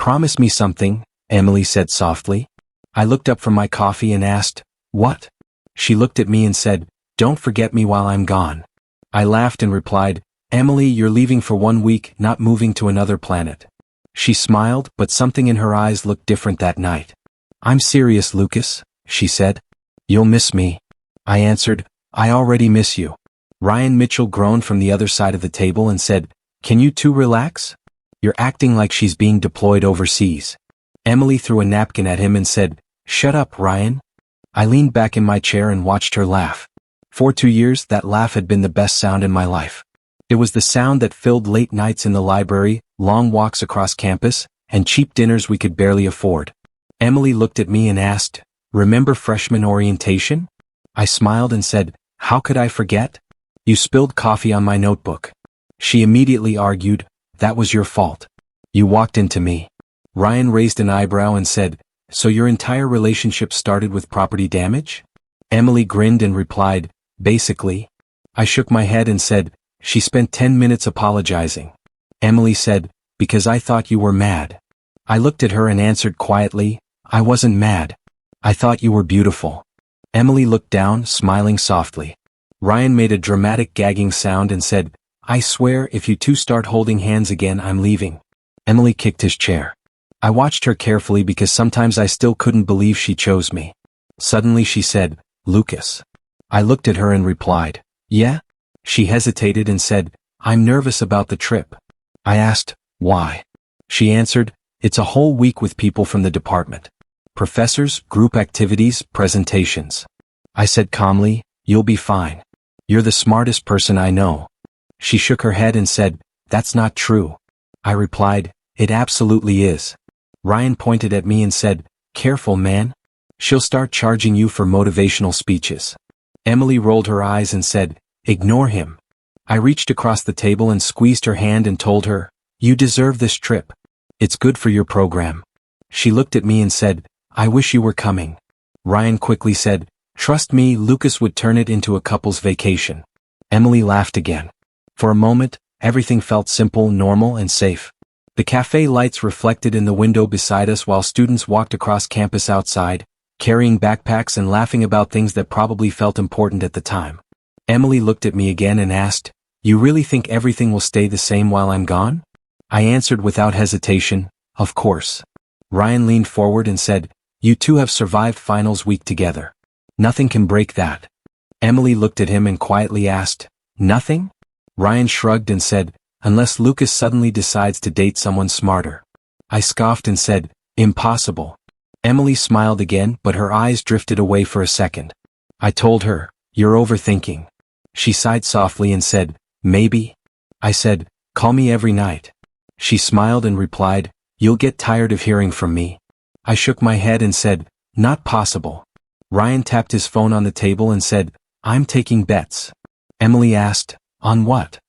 Promise me something, Emily said softly. I looked up from my coffee and asked, what? She looked at me and said, don't forget me while I'm gone. I laughed and replied, Emily, you're leaving for 1 week, not moving to another planet. She smiled, but something in her eyes looked different that night. I'm serious, Lucas, she said. You'll miss me. I answered, I already miss you. Ryan Mitchell groaned from the other side of the table and said, can you two relax? You're acting like she's being deployed overseas. Emily threw a napkin at him and said, shut up, Ryan. I leaned back in my chair and watched her laugh. For 2 years, that laugh had been the best sound in my life. It was the sound that filled late nights in the library, long walks across campus, and cheap dinners we could barely afford. Emily looked at me and asked, remember freshman orientation? I smiled and said, how could I forget? You spilled coffee on my notebook. She immediately argued, that was your fault. You walked into me. Ryan raised an eyebrow and said, so your entire relationship started with property damage? Emily grinned and replied, basically. I shook my head and said, she spent 10 minutes apologizing. Emily said, because I thought you were mad. I looked at her and answered quietly, I wasn't mad. I thought you were beautiful. Emily looked down, smiling softly. Ryan made a dramatic gagging sound and said, I swear if you two start holding hands again, I'm leaving. Emily kicked his chair. I watched her carefully because sometimes I still couldn't believe she chose me. Suddenly she said, Lucas. I looked at her and replied, yeah? She hesitated and said, I'm nervous about the trip. I asked, why? She answered, it's a whole week with people from the department. Professors, group activities, presentations. I said calmly, you'll be fine. You're the smartest person I know. She shook her head and said, that's not true. I replied, it absolutely is. Ryan pointed at me and said, careful, man. She'll start charging you for motivational speeches. Emily rolled her eyes and said, ignore him. I reached across the table and squeezed her hand and told her, you deserve this trip. It's good for your program. She looked at me and said, I wish you were coming. Ryan quickly said, trust me, Lucas would turn it into a couple's vacation. Emily laughed again. For a moment, everything felt simple, normal, and safe. The cafe lights reflected in the window beside us while students walked across campus outside, carrying backpacks and laughing about things that probably felt important at the time. Emily looked at me again and asked, you really think everything will stay the same while I'm gone? I answered without hesitation, of course. Ryan leaned forward and said, you two have survived finals week together. Nothing can break that. Emily looked at him and quietly asked, nothing? Ryan shrugged and said, unless Lucas suddenly decides to date someone smarter. I scoffed and said, impossible. Emily smiled again, but her eyes drifted away for a second. I told her, you're overthinking. She sighed softly and said, maybe. I said, call me every night. She smiled and replied, you'll get tired of hearing from me. I shook my head and said, not possible. Ryan tapped his phone on the table and said, I'm taking bets. Emily asked, on what?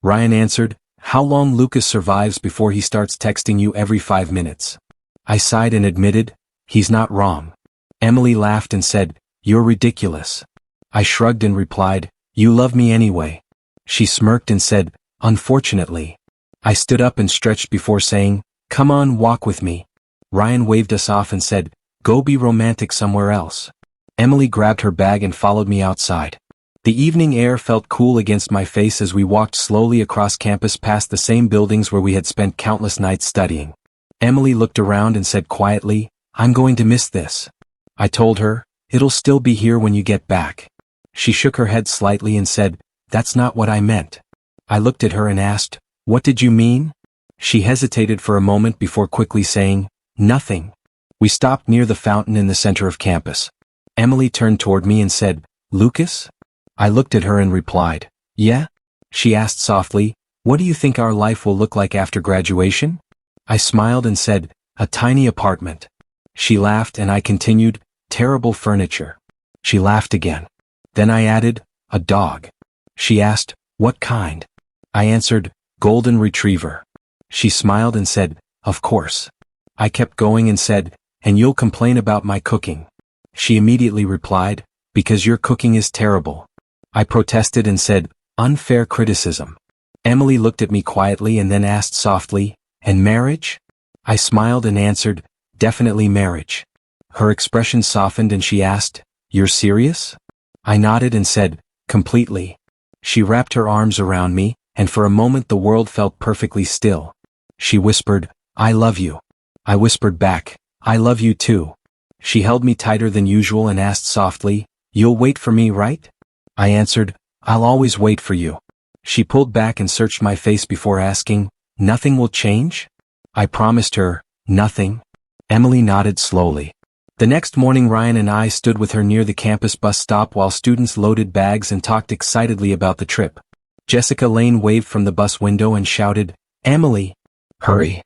Ryan answered, how long Lucas survives before he starts texting you every 5 minutes. I sighed and admitted, he's not wrong. Emily laughed and said, you're ridiculous. I shrugged and replied, you love me anyway. She smirked and said, unfortunately. I stood up and stretched before saying, come on, walk with me. Ryan waved us off and said, go be romantic somewhere else. Emily grabbed her bag and followed me outside. The evening air felt cool against my face as we walked slowly across campus past the same buildings where we had spent countless nights studying. Emily looked around and said quietly, I'm going to miss this. I told her, it'll still be here when you get back. She shook her head slightly and said, that's not what I meant. I looked at her and asked, what did you mean? She hesitated for a moment before quickly saying, nothing. We stopped near the fountain in the center of campus. Emily turned toward me and said, Lucas? I looked at her and replied, yeah? She asked softly, what do you think our life will look like after graduation? I smiled and said, a tiny apartment. She laughed and I continued, terrible furniture. She laughed again. Then I added, a dog. She asked, what kind? I answered, golden retriever. She smiled and said, of course. I kept going and said, and you'll complain about my cooking. She immediately replied, because your cooking is terrible. I protested and said, unfair criticism. Emily looked at me quietly and then asked softly, and marriage? I smiled and answered, definitely marriage. Her expression softened and she asked, you're serious? I nodded and said, completely. She wrapped her arms around me, and for a moment the world felt perfectly still. She whispered, I love you. I whispered back, I love you too. She held me tighter than usual and asked softly, you'll wait for me, right? I answered, I'll always wait for you. She pulled back and searched my face before asking, nothing will change? I promised her, nothing. Emily nodded slowly. The next morning Ryan and I stood with her near the campus bus stop while students loaded bags and talked excitedly about the trip. Jessica Lane waved from the bus window and shouted, Emily, hurry.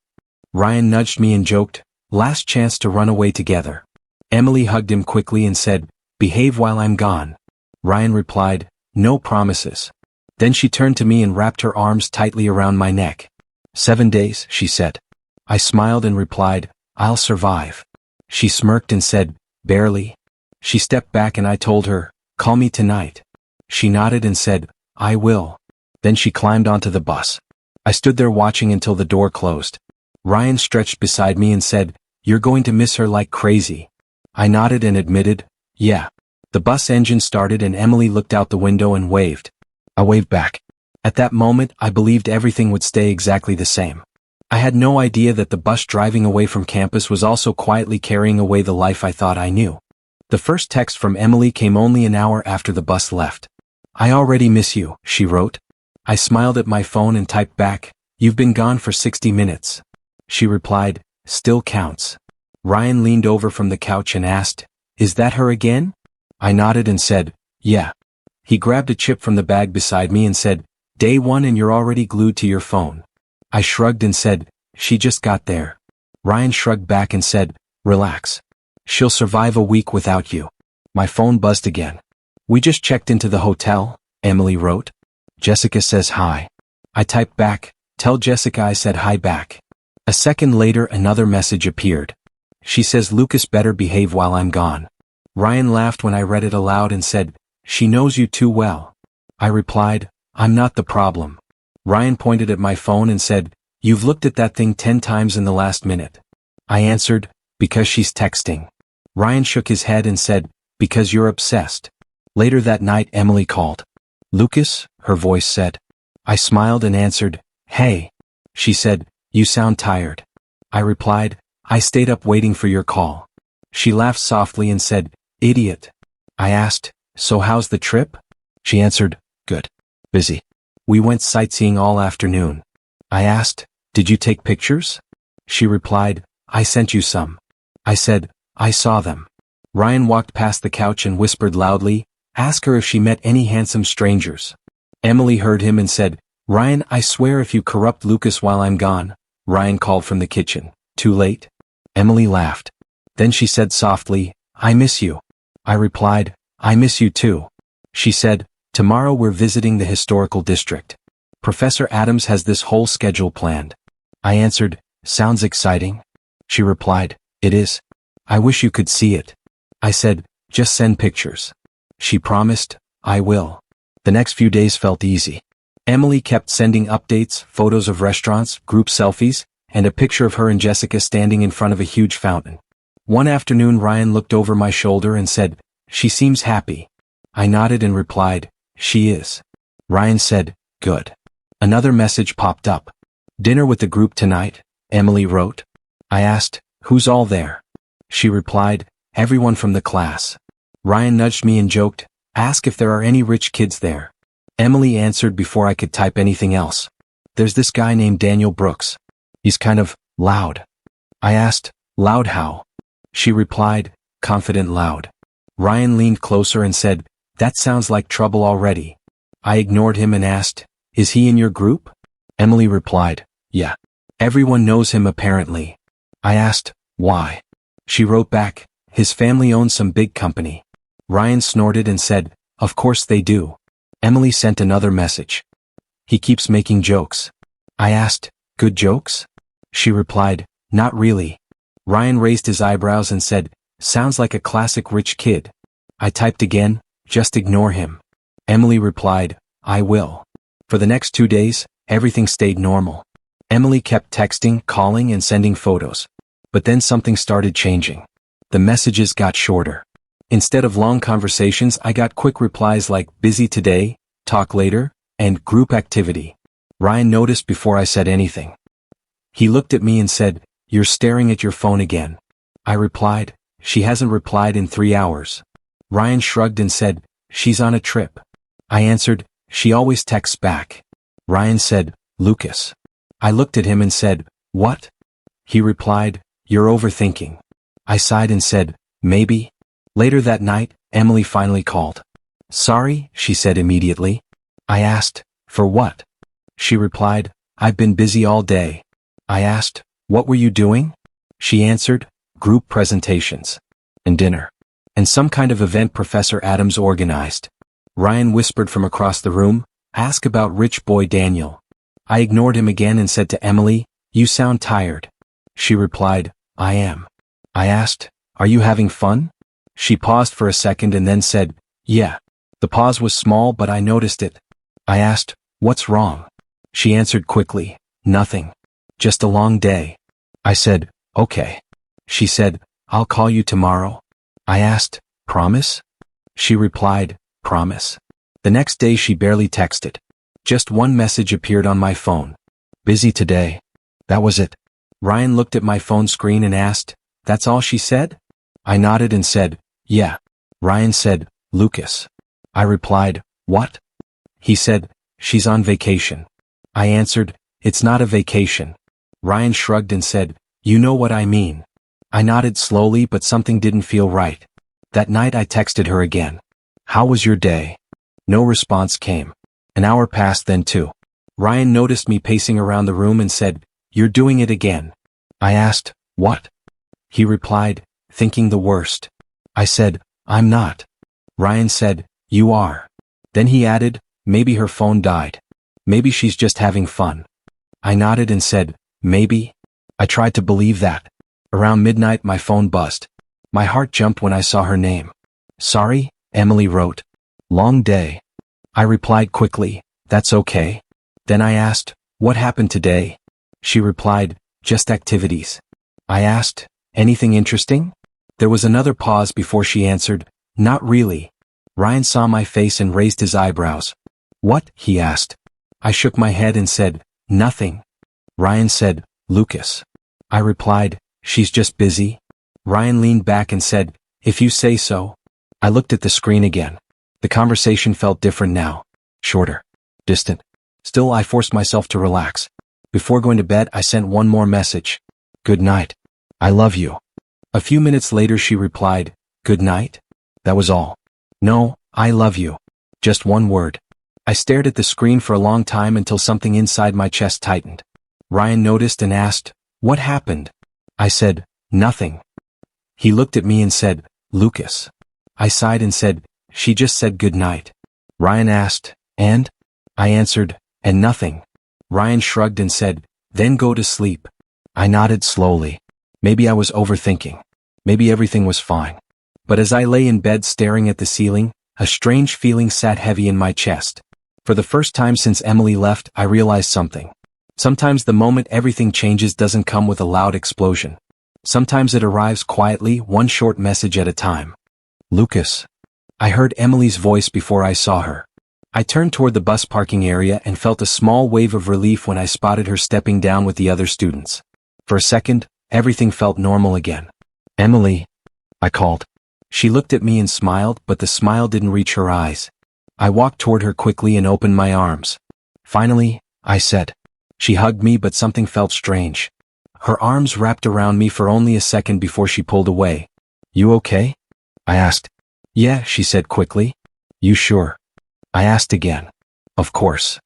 Ryan nudged me and joked, last chance to run away together. Emily hugged him quickly and said, behave while I'm gone. Ryan replied, no promises. Then she turned to me and wrapped her arms tightly around my neck. 7 days, she said. I smiled and replied, I'll survive. She smirked and said, barely. She stepped back and I told her, call me tonight. She nodded and said, I will. Then she climbed onto the bus. I stood there watching until the door closed. Ryan stretched beside me and said, you're going to miss her like crazy. I nodded and admitted, yeah. The bus engine started and Emily looked out the window and waved. I waved back. At that moment, I believed everything would stay exactly the same. I had no idea that the bus driving away from campus was also quietly carrying away the life I thought I knew. The first text from Emily came only an hour after the bus left. I already miss you, she wrote. I smiled at my phone and typed back, you've been gone for 60 minutes. She replied, still counts. Ryan leaned over from the couch and asked, is that her again? I nodded and said, yeah. He grabbed a chip from the bag beside me and said, day 1 and you're already glued to your phone. I shrugged and said, she just got there. Ryan shrugged back and said, relax. She'll survive a week without you. My phone buzzed again. We just checked into the hotel, Emily wrote. Jessica says hi. I typed back, tell Jessica I said hi back. A second later another message appeared. She says Lucas better behave while I'm gone. Ryan laughed when I read it aloud and said, she knows you too well. I replied, I'm not the problem. Ryan pointed at my phone and said, you've looked at that thing 10 times in the last minute. I answered, because she's texting. Ryan shook his head and said, because you're obsessed. Later that night Emily called. Lucas, her voice said. I smiled and answered, hey. She said, you sound tired. I replied, I stayed up waiting for your call. She laughed softly and said, idiot. I asked, so how's the trip? She answered, good. Busy. We went sightseeing all afternoon. I asked, did you take pictures? She replied, I sent you some. I said, I saw them. Ryan walked past the couch and whispered loudly, ask her if she met any handsome strangers. Emily heard him and said, Ryan, I swear if you corrupt Lucas while I'm gone. Ryan called from the kitchen. Too late? Emily laughed. Then she said softly, I miss you. I replied, I miss you too. She said, tomorrow we're visiting the historical district. Professor Adams has this whole schedule planned. I answered, sounds exciting. She replied, it is. I wish you could see it. I said, just send pictures. She promised, I will. The next few days felt easy. Emily kept sending updates, photos of restaurants, group selfies, and a picture of her and Jessica standing in front of a huge fountain. One afternoon Ryan looked over my shoulder and said, she seems happy. I nodded and replied, she is. Ryan said, good. Another message popped up. Dinner with the group tonight, Emily wrote. I asked, who's all there? She replied, everyone from the class. Ryan nudged me and joked, ask if there are any rich kids there. Emily answered before I could type anything else. There's this guy named Daniel Brooks. He's kind of loud. I asked, loud how? She replied, confident loud. Ryan leaned closer and said, that sounds like trouble already. I ignored him and asked, is he in your group? Emily replied, yeah. Everyone knows him apparently. I asked, why? She wrote back, his family owns some big company. Ryan snorted and said, of course they do. Emily sent another message. He keeps making jokes. I asked, good jokes? She replied, not really. Ryan raised his eyebrows and said, sounds like a classic rich kid. I typed again, just ignore him. Emily replied, I will. For the next 2 days, everything stayed normal. Emily kept texting, calling, and sending photos. But then something started changing. The messages got shorter. Instead of long conversations, I got quick replies like busy today, talk later, and group activity. Ryan noticed before I said anything. He looked at me and said, "You're staring at your phone again." I replied, "She hasn't replied in 3 hours." Ryan shrugged and said, "She's on a trip." I answered, "She always texts back." Ryan said, "Lucas." I looked at him and said, "What?" He replied, "You're overthinking." I sighed and said, "Maybe." Later that night, Emily finally called. "Sorry," she said immediately. I asked, "For what?" She replied, "I've been busy all day." I asked, "What were you doing?" She answered, "Group presentations. And dinner. And some kind of event Professor Adams organized." Ryan whispered from across the room, "Ask about rich boy Daniel." I ignored him again and said to Emily, "You sound tired." She replied, "I am." I asked, "Are you having fun?" She paused for a second and then said, "Yeah." The pause was small but I noticed it. I asked, "What's wrong?" She answered quickly, "Nothing. Just a long day." I said, "Okay." She said, "I'll call you tomorrow." I asked, "Promise?" She replied, "Promise." The next day she barely texted. Just one message appeared on my phone. "Busy today." That was it. Ryan looked at my phone screen and asked, "That's all she said?" I nodded and said, "Yeah." Ryan said, "Lucas." I replied, "What?" He said, "She's on vacation." I answered, "It's not a vacation." Ryan shrugged and said, "You know what I mean." I nodded slowly but something didn't feel right. That night I texted her again. "How was your day?" No response came. An hour passed then too. Ryan noticed me pacing around the room and said, "You're doing it again." I asked, "What?" He replied, "Thinking the worst." I said, "I'm not." Ryan said, "You are." Then he added, "Maybe her phone died. Maybe she's just having fun." I nodded and said, "Maybe." I tried to believe that. Around midnight my phone buzzed. My heart jumped when I saw her name. "Sorry," Emily wrote. "Long day." I replied quickly, "That's okay." Then I asked, "What happened today?" She replied, "Just activities." I asked, "Anything interesting?" There was another pause before she answered, "Not really." Ryan saw my face and raised his eyebrows. "What?" he asked. I shook my head and said, "Nothing." Ryan said, "Lucas." I replied, "She's just busy." Ryan leaned back and said, "If you say so." I looked at the screen again. The conversation felt different now. Shorter. Distant. Still, I forced myself to relax. Before going to bed, I sent one more message. "Good night. I love you." A few minutes later she replied, "Good night?" That was all. "No, I love you." Just one word. I stared at the screen for a long time until something inside my chest tightened. Ryan noticed and asked, "What happened?" I said, "Nothing." He looked at me and said, "Lucas." I sighed and said, "She just said good night." Ryan asked, "And?" I answered, "And nothing." Ryan shrugged and said, "Then go to sleep." I nodded slowly. Maybe I was overthinking. Maybe everything was fine. But as I lay in bed staring at the ceiling, a strange feeling sat heavy in my chest. For the first time since Emily left, I realized something. Sometimes the moment everything changes doesn't come with a loud explosion. Sometimes it arrives quietly, one short message at a time. "Lucas." I heard Emily's voice before I saw her. I turned toward the bus parking area and felt a small wave of relief when I spotted her stepping down with the other students. For a second, everything felt normal again. "Emily," I called. She looked at me and smiled, but the smile didn't reach her eyes. I walked toward her quickly and opened my arms. "Finally," I said. She hugged me, but something felt strange. Her arms wrapped around me for only a second before she pulled away. "You okay?" I asked. "Yeah," she said quickly. "You sure?" I asked again. "Of course."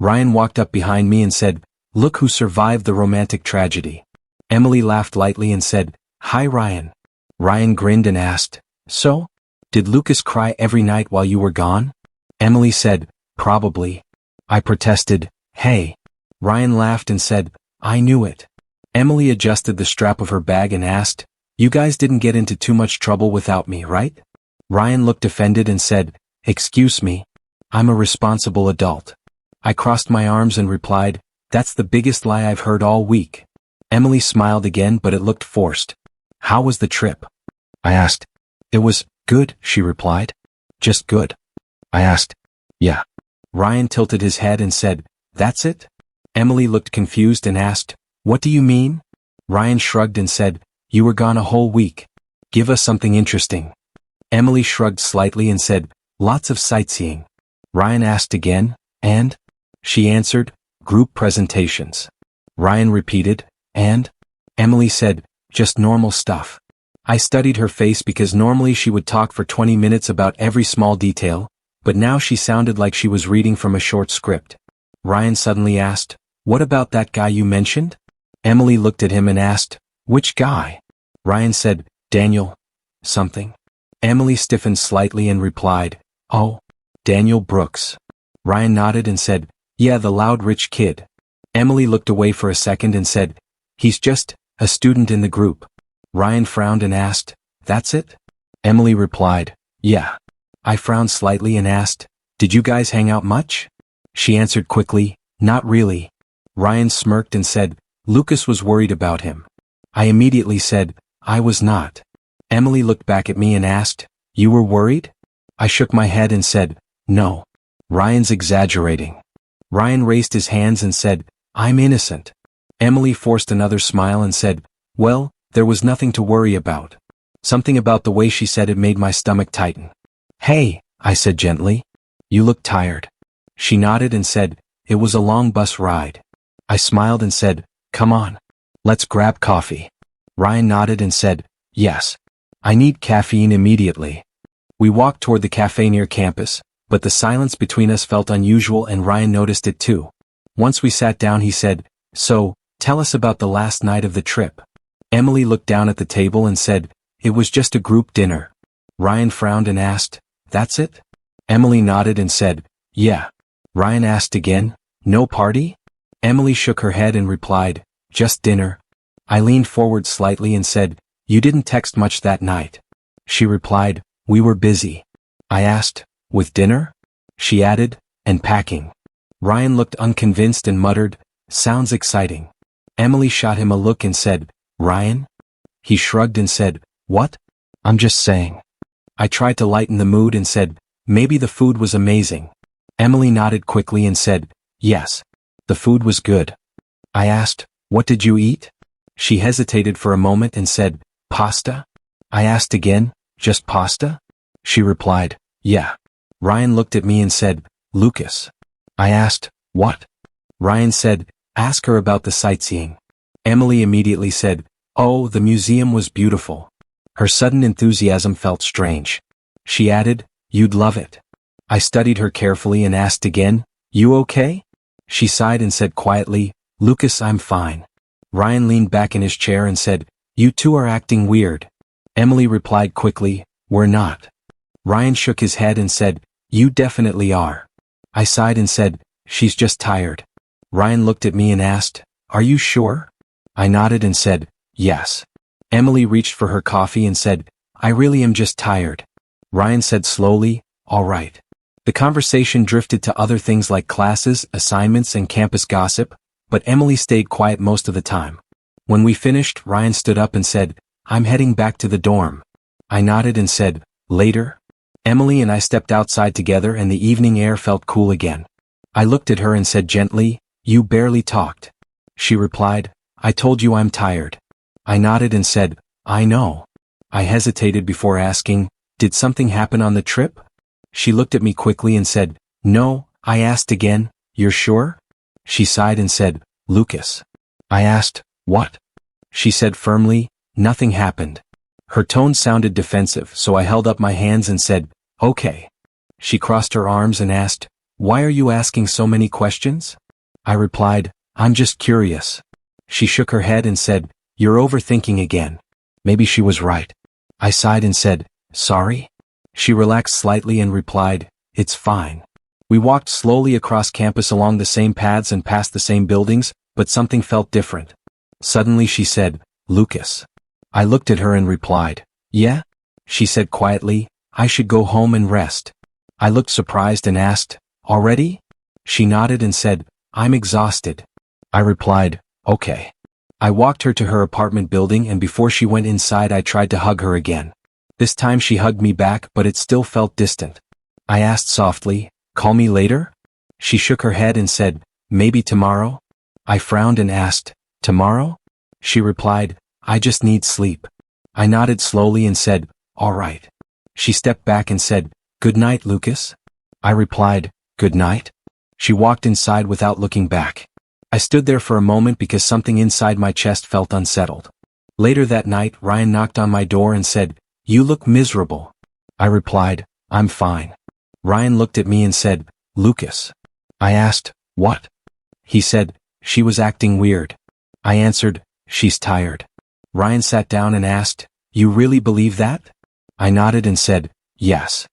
Ryan walked up behind me and said, "Look who survived the romantic tragedy." Emily laughed lightly and said, "Hi, Ryan." Ryan grinned and asked, "So? Did Lucas cry every night while you were gone?" Emily said, "Probably." I protested, "Hey." Ryan laughed and said, "I knew it." Emily adjusted the strap of her bag and asked, "You guys didn't get into too much trouble without me, right?" Ryan looked offended and said, "Excuse me. I'm a responsible adult." I crossed my arms and replied, That's the biggest lie I've heard all week. Emily smiled again, but it looked forced. How was the trip? I asked. It was good, she replied. Just good. I asked. Yeah. Ryan tilted his head and said, That's it? Emily looked confused and asked, What do you mean? Ryan shrugged and said, You were gone a whole week. Give us something interesting. Emily shrugged slightly and said, Lots of sightseeing. Ryan asked again, And? She answered, Group presentations. Ryan repeated, And? Emily said, Just normal stuff. I studied her face because normally she would talk for 20 minutes about every small detail, but now she sounded like she was reading from a short script. Ryan suddenly asked, What about that guy you mentioned? Emily looked at him and asked, Which guy? Ryan said, Daniel. Something. Emily stiffened slightly and replied, Oh, Daniel Brooks. Ryan nodded and said, Yeah, the loud rich kid. Emily looked away for a second and said, He's just a student in the group. Ryan frowned and asked, That's it? Emily replied, Yeah. I frowned slightly and asked, Did you guys hang out much? She answered quickly, Not really. Ryan smirked and said, Lucas was worried about him. I immediately said, I was not. Emily looked back at me and asked, You were worried? I shook my head and said, No. Ryan's exaggerating. Ryan raised his hands and said, I'm innocent. Emily forced another smile and said, Well, there was nothing to worry about. Something about the way she said it made my stomach tighten. Hey, I said gently. You look tired. She nodded and said, It was a long bus ride. I smiled and said, Come on. Let's grab coffee. Ryan nodded and said, Yes. I need caffeine immediately. We walked toward the cafe near campus, but the silence between us felt unusual and Ryan noticed it too. Once we sat down he said, So, tell us about the last night of the trip. Emily looked down at the table and said, It was just a group dinner. Ryan frowned and asked, That's it? Emily nodded and said, Yeah. Ryan asked again, No party? Emily shook her head and replied, Just dinner. I leaned forward slightly and said, You didn't text much that night. She replied, We were busy. I asked, With dinner? She added, And packing. Ryan looked unconvinced and muttered, Sounds exciting. Emily shot him a look and said, Ryan? He shrugged and said, What? I'm just saying. I tried to lighten the mood and said, Maybe the food was amazing. Emily nodded quickly and said, Yes. The food was good. I asked, What did you eat? She hesitated for a moment and said, Pasta? I asked again, Just pasta? She replied, Yeah. Ryan looked at me and said, Lucas. I asked, What? Ryan said, Ask her about the sightseeing. Emily immediately said, Oh, the museum was beautiful. Her sudden enthusiasm felt strange. She added, You'd love it. I studied her carefully and asked again, You okay? She sighed and said quietly, Lucas, I'm fine. Ryan leaned back in his chair and said, You two are acting weird. Emily replied quickly, We're not. Ryan shook his head and said, You definitely are. I sighed and said, She's just tired. Ryan looked at me and asked, Are you sure? I nodded and said, Yes. Emily reached for her coffee and said, I really am just tired. Ryan said slowly, All right. The conversation drifted to other things like classes, assignments, and campus gossip, but Emily stayed quiet most of the time. When we finished, Ryan stood up and said, I'm heading back to the dorm. I nodded and said, Later? Emily and I stepped outside together and the evening air felt cool again. I looked at her and said gently, You barely talked. She replied, I told you I'm tired. I nodded and said, I know. I hesitated before asking, Did something happen on the trip? She looked at me quickly and said, No. I asked again, You're sure? She sighed and said, Lucas. I asked, What? She said firmly, Nothing happened. Her tone sounded defensive, so I held up my hands and said, Okay. She crossed her arms and asked, Why are you asking so many questions? I replied, I'm just curious. She shook her head and said, You're overthinking again. Maybe she was right. I sighed and said, Sorry? She relaxed slightly and replied, It's fine. We walked slowly across campus along the same paths and past the same buildings, but something felt different. Suddenly she said, Lucas. I looked at her and replied, Yeah? She said quietly, I should go home and rest. I looked surprised and asked, Already? She nodded and said, I'm exhausted. I replied, okay. I walked her to her apartment building, and before she went inside I tried to hug her again. This time she hugged me back, but it still felt distant. I asked softly, call me later? She shook her head and said, maybe tomorrow? I frowned and asked, tomorrow? She replied, I just need sleep. I nodded slowly and said, all right. She stepped back and said, good night, Lucas. I replied, good night. She walked inside without looking back. I stood there for a moment because something inside my chest felt unsettled. Later that night, Ryan knocked on my door and said, you look miserable. I replied, I'm fine. Ryan looked at me and said, Lucas. I asked, what? He said, she was acting weird. I answered, she's tired. Ryan sat down and asked, you really believe that? I nodded and said, yes.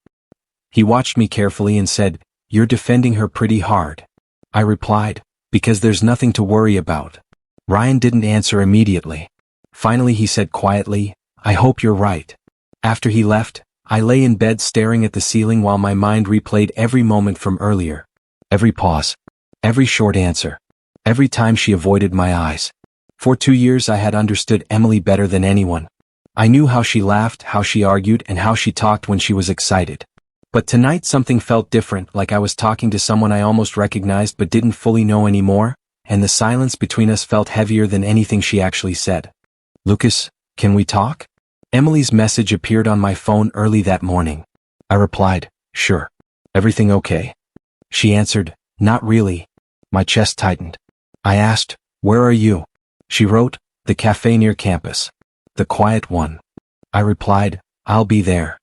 He watched me carefully and said, you're defending her pretty hard. I replied, because there's nothing to worry about. Ryan didn't answer immediately. Finally he said quietly, I hope you're right. After he left, I lay in bed staring at the ceiling while my mind replayed every moment from earlier. Every pause. Every short answer. Every time she avoided my eyes. For 2 years I had understood Emily better than anyone. I knew how she laughed, how she argued, and how she talked when she was excited. But tonight something felt different, like I was talking to someone I almost recognized but didn't fully know anymore, and the silence between us felt heavier than anything she actually said. Lucas, can we talk? Emily's message appeared on my phone early that morning. I replied, sure. Everything okay? She answered, not really. My chest tightened. I asked, where are you? She wrote, the cafe near campus. The quiet one. I replied, I'll be there.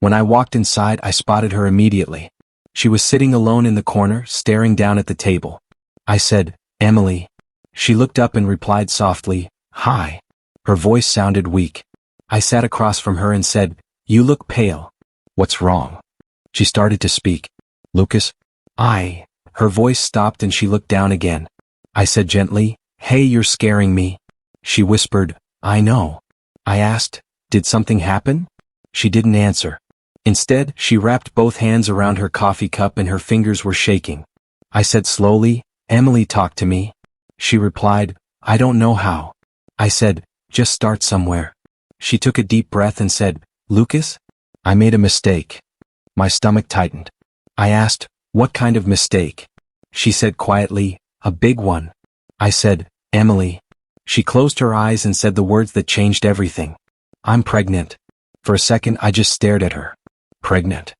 When I walked inside, I spotted her immediately. She was sitting alone in the corner, staring down at the table. I said, Emily. She looked up and replied softly, hi. Her voice sounded weak. I sat across from her and said, you look pale. What's wrong? She started to speak. Lucas? Her voice stopped and she looked down again. I said gently, hey, you're scaring me. She whispered, I know. I asked, did something happen? She didn't answer. Instead, she wrapped both hands around her coffee cup and her fingers were shaking. I said slowly, Emily, talk to me. She replied, I don't know how. I said, just start somewhere. She took a deep breath and said, Lucas? I made a mistake. My stomach tightened. I asked, what kind of mistake? She said quietly, a big one. I said, Emily. She closed her eyes and said the words that changed everything. I'm pregnant. For a second I just stared at her. Pregnant?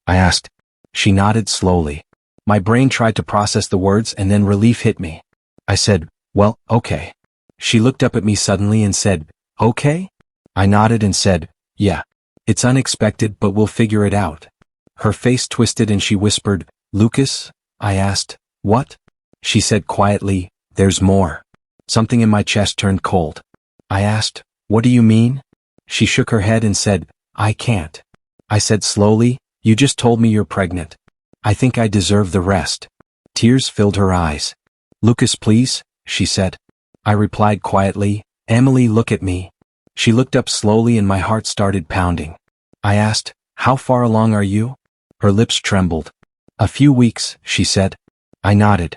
I asked. She nodded slowly. My brain tried to process the words and then relief hit me. I said, well, okay. She looked up at me suddenly and said, okay? I nodded and said, yeah. It's unexpected, but we'll figure it out. Her face twisted and she whispered, Lucas? I asked, what? She said quietly, there's more. Something in my chest turned cold. I asked, what do you mean? She shook her head and said, I can't. I said slowly, you just told me you're pregnant. I think I deserve the rest. Tears filled her eyes. Lucas, please, she said. I replied quietly, Emily, look at me. She looked up slowly and my heart started pounding. I asked, how far along are you? Her lips trembled. A few weeks, she said. I nodded.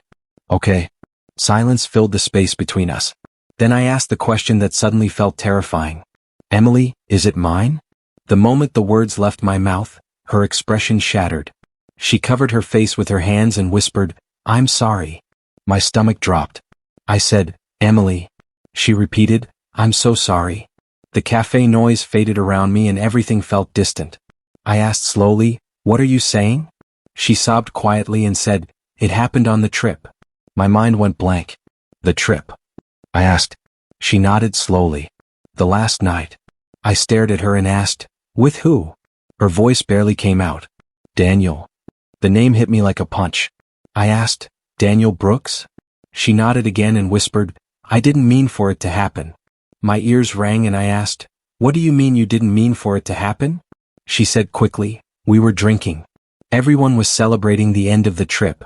Okay. Silence filled the space between us. Then I asked the question that suddenly felt terrifying. Emily, is it mine? The moment the words left my mouth, her expression shattered. She covered her face with her hands and whispered, I'm sorry. My stomach dropped. I said, Emily. She repeated, I'm so sorry. The cafe noise faded around me and everything felt distant. I asked slowly, what are you saying? She sobbed quietly and said, it happened on the trip. My mind went blank. The trip? I asked. She nodded slowly. The last night. I stared at her and asked, with who? Her voice barely came out. Daniel. The name hit me like a punch. I asked, Daniel Brooks? She nodded again and whispered, I didn't mean for it to happen. My ears rang and I asked, what do you mean you didn't mean for it to happen? She said quickly, we were drinking. Everyone was celebrating the end of the trip.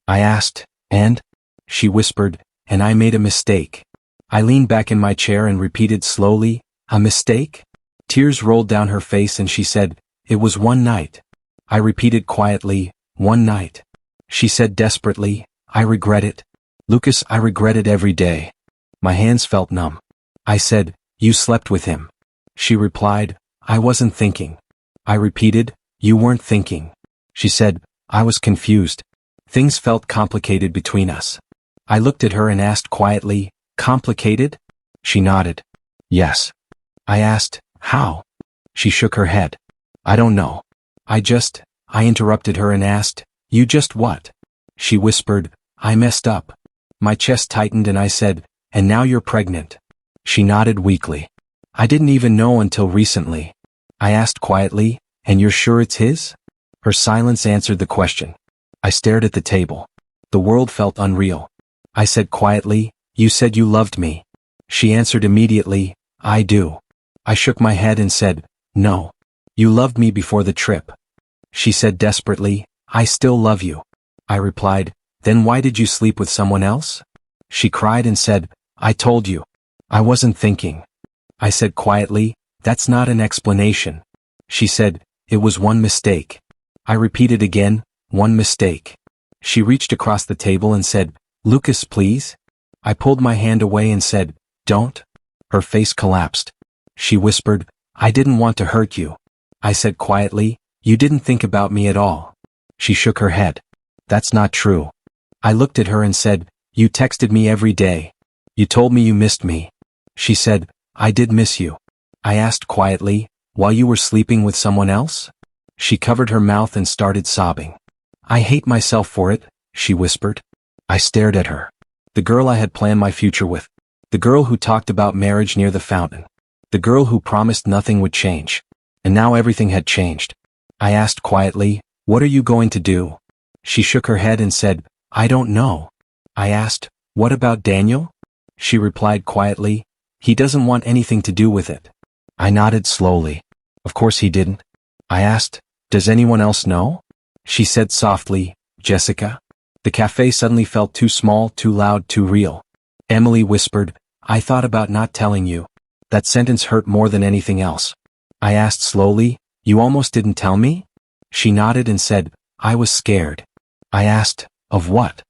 I asked, and? She whispered, and I made a mistake. I leaned back in my chair and repeated slowly, a mistake? Tears rolled down her face and she said, it was one night. I repeated quietly, one night. She said desperately, I regret it. Lucas, I regret it every day. My hands felt numb. I said, you slept with him. She replied, I wasn't thinking. I repeated, you weren't thinking. She said, I was confused. Things felt complicated between us. I looked at her and asked quietly, complicated? She nodded. Yes. I asked, how? She shook her head. I don't know. I interrupted her and asked, you just what? She whispered, I messed up. My chest tightened and I said, and now you're pregnant. She nodded weakly. I didn't even know until recently. I asked quietly, and you're sure it's his? Her silence answered the question. I stared at the table. The world felt unreal. I said quietly, you said you loved me. She answered immediately, I do. I shook my head and said, no. You loved me before the trip. She said desperately, I still love you. I replied, then why did you sleep with someone else? She cried and said, I told you. I wasn't thinking. I said quietly, that's not an explanation. She said, it was one mistake. I repeated again, one mistake. She reached across the table and said, Lucas, please? I pulled my hand away and said, don't. Her face collapsed. She whispered, I didn't want to hurt you. I said quietly, you didn't think about me at all. She shook her head. That's not true. I looked at her and said, you texted me every day. You told me you missed me. She said, I did miss you. I asked quietly, while you were sleeping with someone else? She covered her mouth and started sobbing. I hate myself for it, she whispered. I stared at her. The girl I had planned my future with. The girl who talked about marriage near the fountain. The girl who promised nothing would change. And now everything had changed. I asked quietly, what are you going to do? She shook her head and said, I don't know. I asked, what about Daniel? She replied quietly, he doesn't want anything to do with it. I nodded slowly. Of course he didn't. I asked, does anyone else know? She said softly, Jessica. The cafe suddenly felt too small, too loud, too real. Emily whispered, I thought about not telling you. That sentence hurt more than anything else. I asked slowly, you almost didn't tell me? She nodded and said, I was scared. I asked, of what?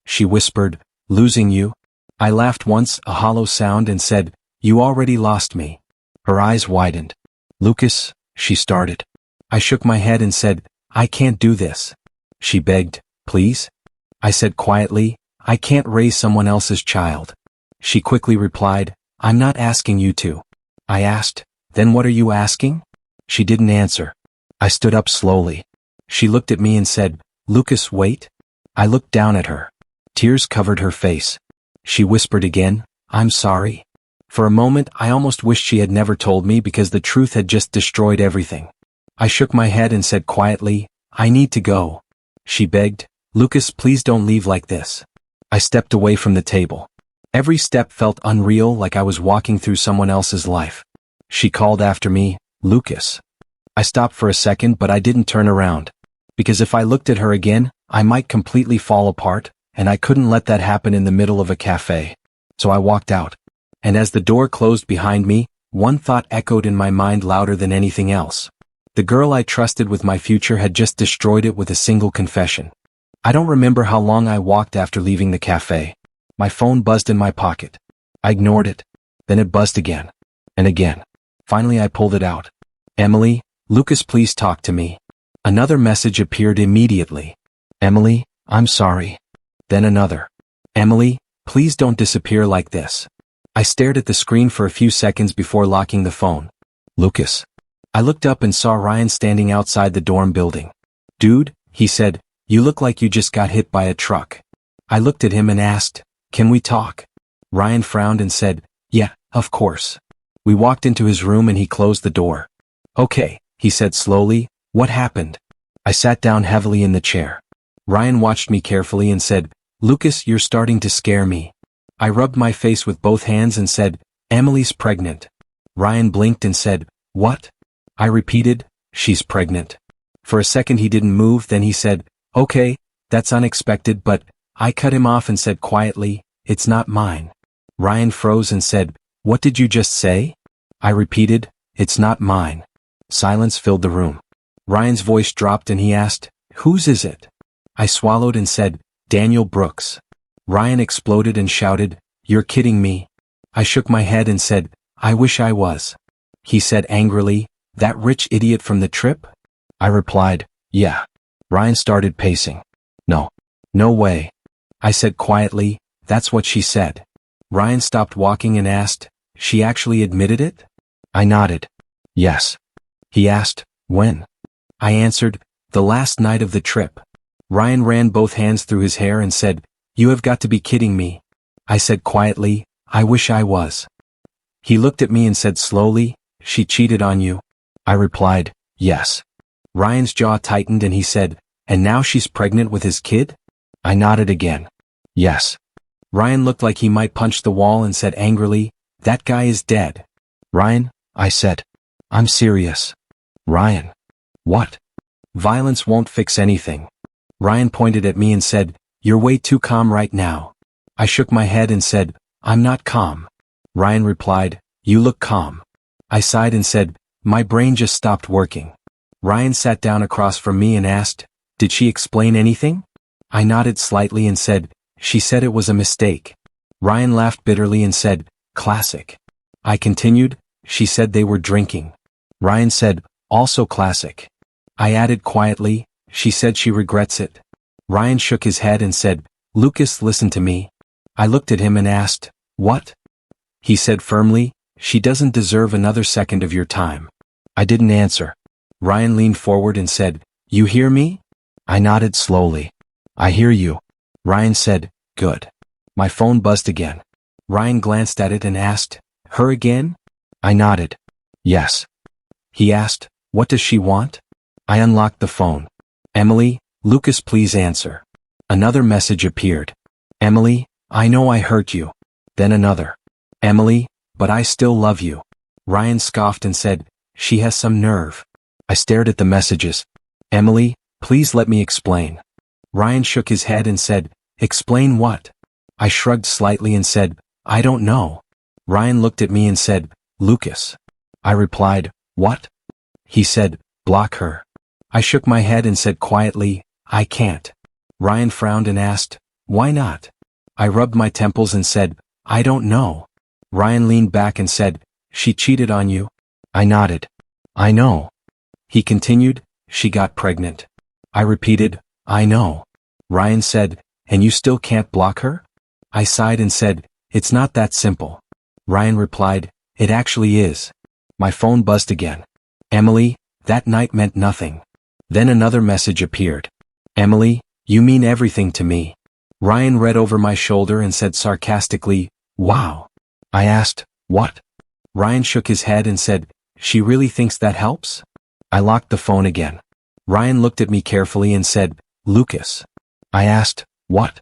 She whispered, losing you. I laughed once, a hollow sound, and said, you already lost me. Her eyes widened. Lucas, she started. I shook my head and said, I can't do this. She begged, please? I said quietly, I can't raise someone else's child. She quickly replied, I'm not asking you to. I asked, then what are you asking? She didn't answer. I stood up slowly. She looked at me and said, Lucas, wait. I looked down at her. Tears covered her face. She whispered again, I'm sorry. For a moment I almost wished she had never told me because the truth had just destroyed everything. I shook my head and said quietly, I need to go. She begged, Lucas, please don't leave like this. I stepped away from the table. Every step felt unreal, like I was walking through someone else's life. She called after me, Lucas. I stopped for a second, but I didn't turn around. Because if I looked at her again, I might completely fall apart, and I couldn't let that happen in the middle of a cafe. So I walked out. And as the door closed behind me, one thought echoed in my mind louder than anything else. The girl I trusted with my future had just destroyed it with a single confession. I don't remember how long I walked after leaving the cafe. My phone buzzed in my pocket. I ignored it. Then it buzzed again. And again. Finally I pulled it out. Emily, Lucas, please talk to me. Another message appeared immediately. Emily, I'm sorry. Then another. Emily, please don't disappear like this. I stared at the screen for a few seconds before locking the phone. Lucas. I looked up and saw Ryan standing outside the dorm building. Dude, he said, you look like you just got hit by a truck. I looked at him and asked, can we talk? Ryan frowned and said, yeah, of course. We walked into his room and he closed the door. Okay, he said slowly, what happened? I sat down heavily in the chair. Ryan watched me carefully and said, Lucas, you're starting to scare me. I rubbed my face with both hands and said, Emily's pregnant. Ryan blinked and said, what? I repeated, she's pregnant. For a second he didn't move, then he said, okay, that's unexpected, but I cut him off and said quietly, it's not mine. Ryan froze and said, what did you just say? I repeated, it's not mine. Silence filled the room. Ryan's voice dropped and he asked, whose is it? I swallowed and said, Daniel Brooks. Ryan exploded and shouted, "You're kidding me." I shook my head and said, "I wish I was." He said angrily, "That rich idiot from the trip?" I replied, "Yeah." Ryan started pacing. "No. No way." I said quietly, "That's what she said." Ryan stopped walking and asked, "She actually admitted it?" I nodded. "Yes." He asked, "When?" I answered, "The last night of the trip." Ryan ran both hands through his hair and said, "You have got to be kidding me." I said quietly, "I wish I was." He looked at me and said slowly, "She cheated on you?" I replied, "Yes." Ryan's jaw tightened and he said, "And now she's pregnant with his kid?" I nodded again. "Yes." Ryan looked like he might punch the wall and said angrily, "That guy is dead." "Ryan," I said. "I'm serious." "Ryan." "What?" "Violence won't fix anything." Ryan pointed at me and said, "You're way too calm right now." I shook my head and said, "I'm not calm." Ryan replied, "You look calm." I sighed and said, "My brain just stopped working." Ryan sat down across from me and asked, "Did she explain anything?" I nodded slightly and said, "She said it was a mistake." Ryan laughed bitterly and said, "Classic." I continued, "She said they were drinking." Ryan said, "Also classic." I added quietly, "She said she regrets it." Ryan shook his head and said, "Lucas, listen to me." I looked at him and asked, "What?" He said firmly, "She doesn't deserve another second of your time." I didn't answer. Ryan leaned forward and said, "You hear me?" I nodded slowly. "I hear you." Ryan said, "Good." My phone buzzed again. Ryan glanced at it and asked, "Her again?" I nodded. "Yes." He asked, "What does she want?" I unlocked the phone. "Emily, Lucas, please answer." Another message appeared. "Emily, I know I hurt you." Then another. "Emily, but I still love you." Ryan scoffed and said, "She has some nerve." I stared at the messages. "Emily, please let me explain." Ryan shook his head and said, "Explain what?" I shrugged slightly and said, "I don't know." Ryan looked at me and said, "Lucas." I replied, "What?" He said, "Block her." I shook my head and said quietly, "I can't." Ryan frowned and asked, "Why not?" I rubbed my temples and said, "I don't know." Ryan leaned back and said, "She cheated on you?" I nodded. "I know." He continued, "She got pregnant." I repeated, "I know." Ryan said, "And you still can't block her?" I sighed and said, "It's not that simple." Ryan replied, "It actually is." My phone buzzed again. "Emily, that night meant nothing." Then another message appeared. "Emily, you mean everything to me." Ryan read over my shoulder and said sarcastically, "Wow." I asked, "What?" Ryan shook his head and said, "She really thinks that helps?" I locked the phone again. Ryan looked at me carefully and said, "Lucas." I asked, "What?"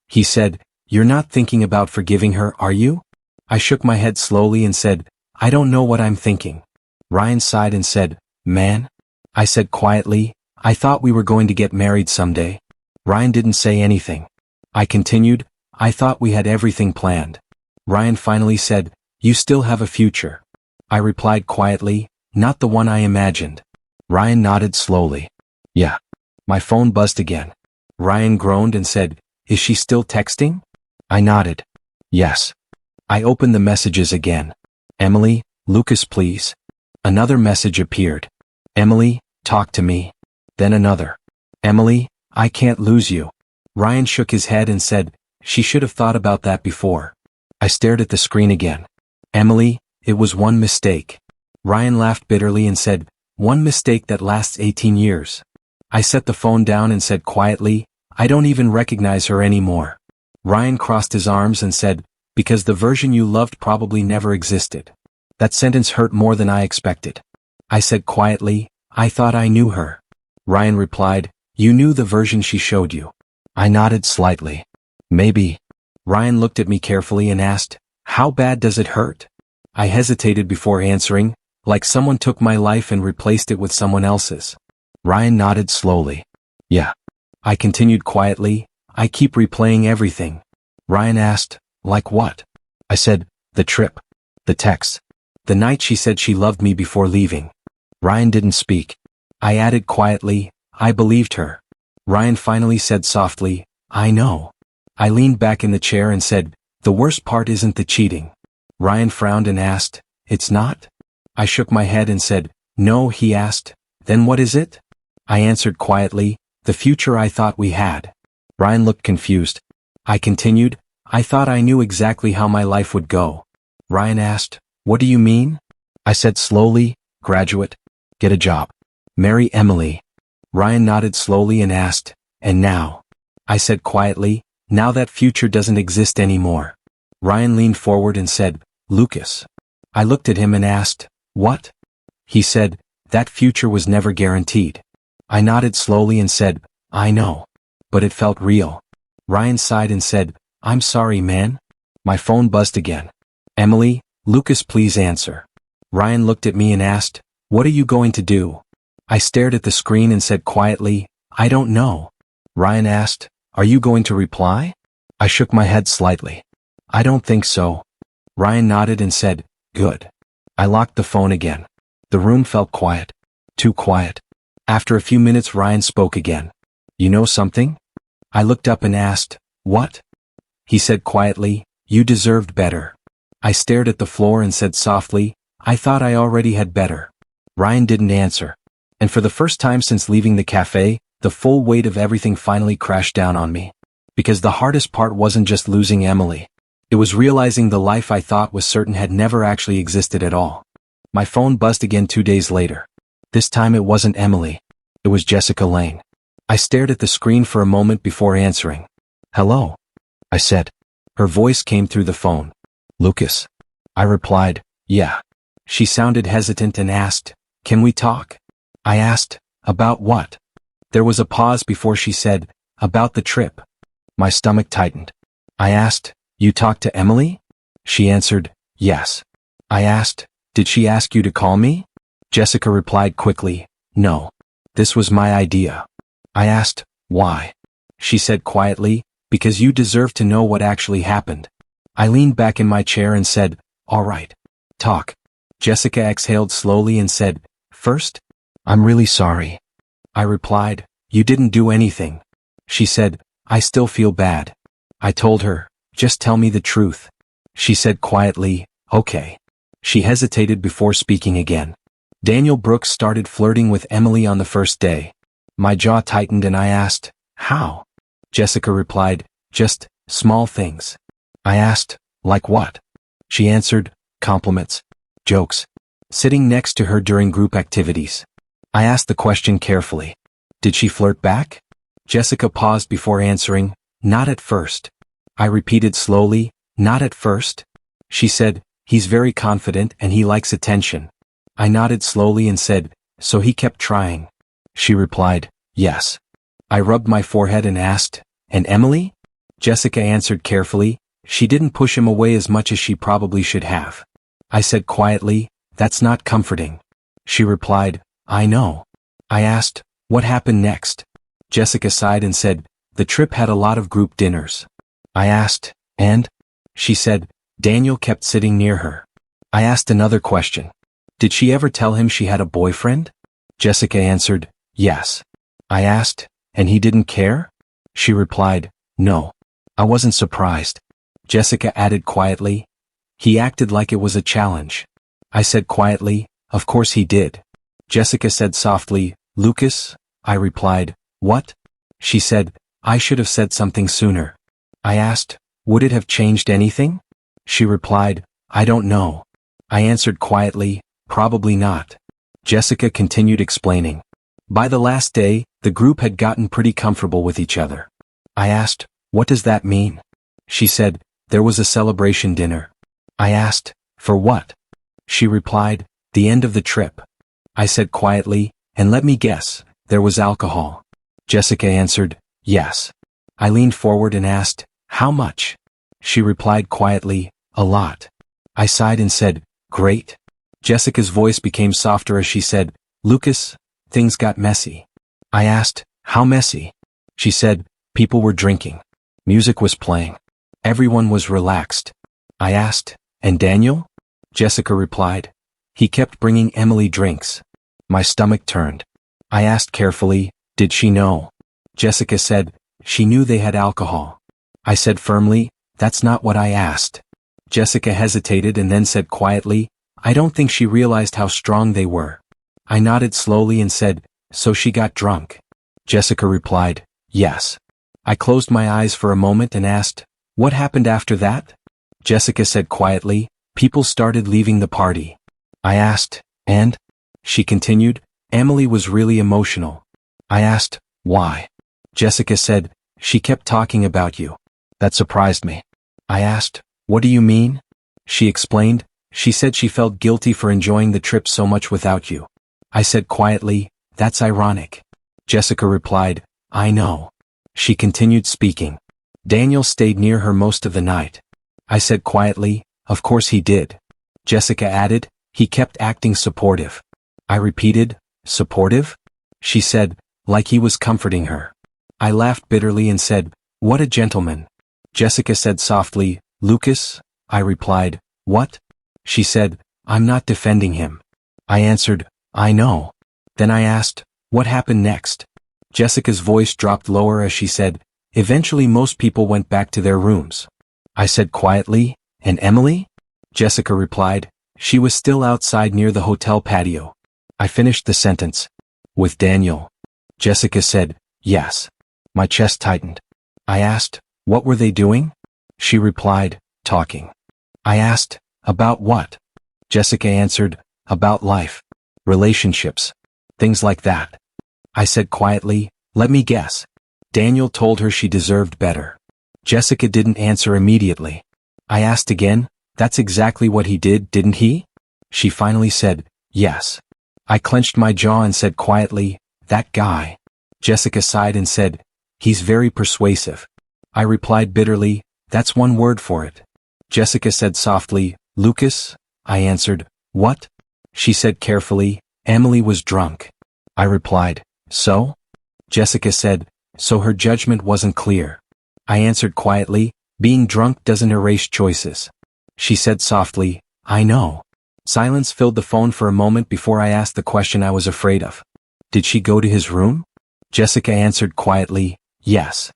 He said, "You're not thinking about forgiving her, are you?" I shook my head slowly and said, "I don't know what I'm thinking." Ryan sighed and said, "Man?" I said quietly, "I thought we were going to get married someday." Ryan didn't say anything. I continued, "I thought we had everything planned." Ryan finally said, "You still have a future." I replied quietly, "Not the one I imagined." Ryan nodded slowly. "Yeah." My phone buzzed again. Ryan groaned and said, "Is she still texting?" I nodded. "Yes." I opened the messages again. "Emily, Lucas, please." Another message appeared. "Emily, talk to me." Then another. "Emily, I can't lose you." Ryan shook his head and said, "She should have thought about that before." I stared at the screen again. "Emily, it was one mistake." Ryan laughed bitterly and said, "One mistake that lasts 18 years. I set the phone down and said quietly, "I don't even recognize her anymore." Ryan crossed his arms and said, "Because the version you loved probably never existed." That sentence hurt more than I expected. I said quietly, "I thought I knew her." Ryan replied, "You knew the version she showed you." I nodded slightly. "Maybe." Ryan looked at me carefully and asked, "How bad does it hurt?" I hesitated before answering, "Like someone took my life and replaced it with someone else's." Ryan nodded slowly. "Yeah." I continued quietly, "I keep replaying everything." Ryan asked, "Like what?" I said, "The trip. The texts. The night she said she loved me before leaving." Ryan didn't speak. I added quietly, "I believed her." Ryan finally said softly, "I know." I leaned back in the chair and said, the worst part isn't the cheating. Ryan frowned and asked, it's not? I shook my head and said, no. He asked, then what is it? I answered quietly, the future I thought we had. Ryan looked confused. I continued, I thought I knew exactly how my life would go. Ryan asked, what do you mean? I said slowly, graduate, get a job, marry Emily. Ryan nodded slowly and asked, and now? I said quietly, now that future doesn't exist anymore. Ryan leaned forward and said, Lucas. I looked at him and asked, what? He said, that future was never guaranteed. I nodded slowly and said, I know. But it felt real. Ryan sighed and said, I'm sorry, man. My phone buzzed again. Emily, Lucas, please answer. Ryan looked at me and asked, what are you going to do? I stared at the screen and said quietly, I don't know. Ryan asked, are you going to reply? I shook my head slightly. I don't think so. Ryan nodded and said, good. I locked the phone again. The room felt quiet. Too quiet. After a few minutes Ryan spoke again. You know something? I looked up and asked, what? He said quietly, you deserved better. I stared at the floor and said softly, I thought I already had better. Ryan didn't answer. And for the first time since leaving the cafe, the full weight of everything finally crashed down on me. Because the hardest part wasn't just losing Emily. It was realizing the life I thought was certain had never actually existed at all. My phone buzzed again 2 days later. This time it wasn't Emily. It was Jessica Lane. I stared at the screen for a moment before answering. Hello? I said. Her voice came through the phone. Lucas. I replied, yeah. She sounded hesitant and asked, can we talk? I asked, about what? There was a pause before she said, about the trip. My stomach tightened. I asked, you talked to Emily? She answered, yes. I asked, did she ask you to call me? Jessica replied quickly, no. This was my idea. I asked, why? She said quietly, because you deserve to know what actually happened. I leaned back in my chair and said, all right. Talk. Jessica exhaled slowly and said, first, I'm really sorry. I replied, you didn't do anything. She said, I still feel bad. I told her, just tell me the truth. She said quietly, okay. She hesitated before speaking again. Daniel Brooks started flirting with Emily on the first day. My jaw tightened and I asked, how? Jessica replied, just small things. I asked, like what? She answered, compliments, jokes, sitting next to her during group activities. I asked the question carefully. Did she flirt back? Jessica paused before answering, not at first. I repeated slowly, not at first. She said, he's very confident and he likes attention. I nodded slowly and said, so he kept trying. She replied, yes. I rubbed my forehead and asked, and Emily? Jessica answered carefully, she didn't push him away as much as she probably should have. I said quietly, that's not comforting. She replied, I know. I asked, what happened next? Jessica sighed and said, the trip had a lot of group dinners. I asked, and? She said, Daniel kept sitting near her. I asked another question. Did she ever tell him she had a boyfriend? Jessica answered, yes. I asked, and he didn't care? She replied, no. I wasn't surprised. Jessica added quietly, he acted like it was a challenge. I said quietly, of course he did. Jessica said softly, Lucas? I replied, what? She said, I should have said something sooner. I asked, would it have changed anything? She replied, I don't know. I answered quietly, probably not. Jessica continued explaining. By the last day, the group had gotten pretty comfortable with each other. I asked, what does that mean? She said, there was a celebration dinner. I asked, for what? She replied, the end of the trip. I said quietly, and let me guess, there was alcohol. Jessica answered, yes. I leaned forward and asked, how much? She replied quietly, a lot. I sighed and said, great. Jessica's voice became softer as she said, Lucas, things got messy. I asked, how messy? She said, people were drinking. Music was playing. Everyone was relaxed. I asked, and Daniel? Jessica replied, he kept bringing Emily drinks. My stomach turned. I asked carefully, did she know? Jessica said, she knew they had alcohol. I said firmly, that's not what I asked. Jessica hesitated and then said quietly, I don't think she realized how strong they were. I nodded slowly and said, so she got drunk. Jessica replied, yes. I closed my eyes for a moment and asked, what happened after that? Jessica said quietly, people started leaving the party. I asked, and? She continued, Emily was really emotional. I asked, why? Jessica said, she kept talking about you. That surprised me. I asked, what do you mean? She explained, she said she felt guilty for enjoying the trip so much without you. I said quietly, that's ironic. Jessica replied, I know. She continued speaking. Daniel stayed near her most of the night. I said quietly, of course he did. Jessica added, he kept acting supportive. I repeated, supportive? She said, like he was comforting her. I laughed bitterly and said, what a gentleman. Jessica said softly, Lucas? I replied, what? She said, I'm not defending him. I answered, I know. Then I asked, what happened next? Jessica's voice dropped lower as she said, eventually most people went back to their rooms. I said quietly, and Emily? Jessica replied, she was still outside near the hotel patio. I finished the sentence. With Daniel. Jessica said, yes. My chest tightened. I asked, what were they doing? She replied, talking. I asked, about what? Jessica answered, about life. Relationships. Things like that. I said quietly, let me guess. Daniel told her she deserved better. Jessica didn't answer immediately. I asked again, that's exactly what he did, didn't he? She finally said, yes. I clenched my jaw and said quietly, that guy. Jessica sighed and said, he's very persuasive. I replied bitterly, that's one word for it. Jessica said softly, Lucas? I answered, what? She said carefully, Emily was drunk. I replied, so? Jessica said, so her judgment wasn't clear. I answered quietly, being drunk doesn't erase choices. She said softly, I know. Silence filled the phone for a moment before I asked the question I was afraid of. Did she go to his room? Jessica answered quietly, yes.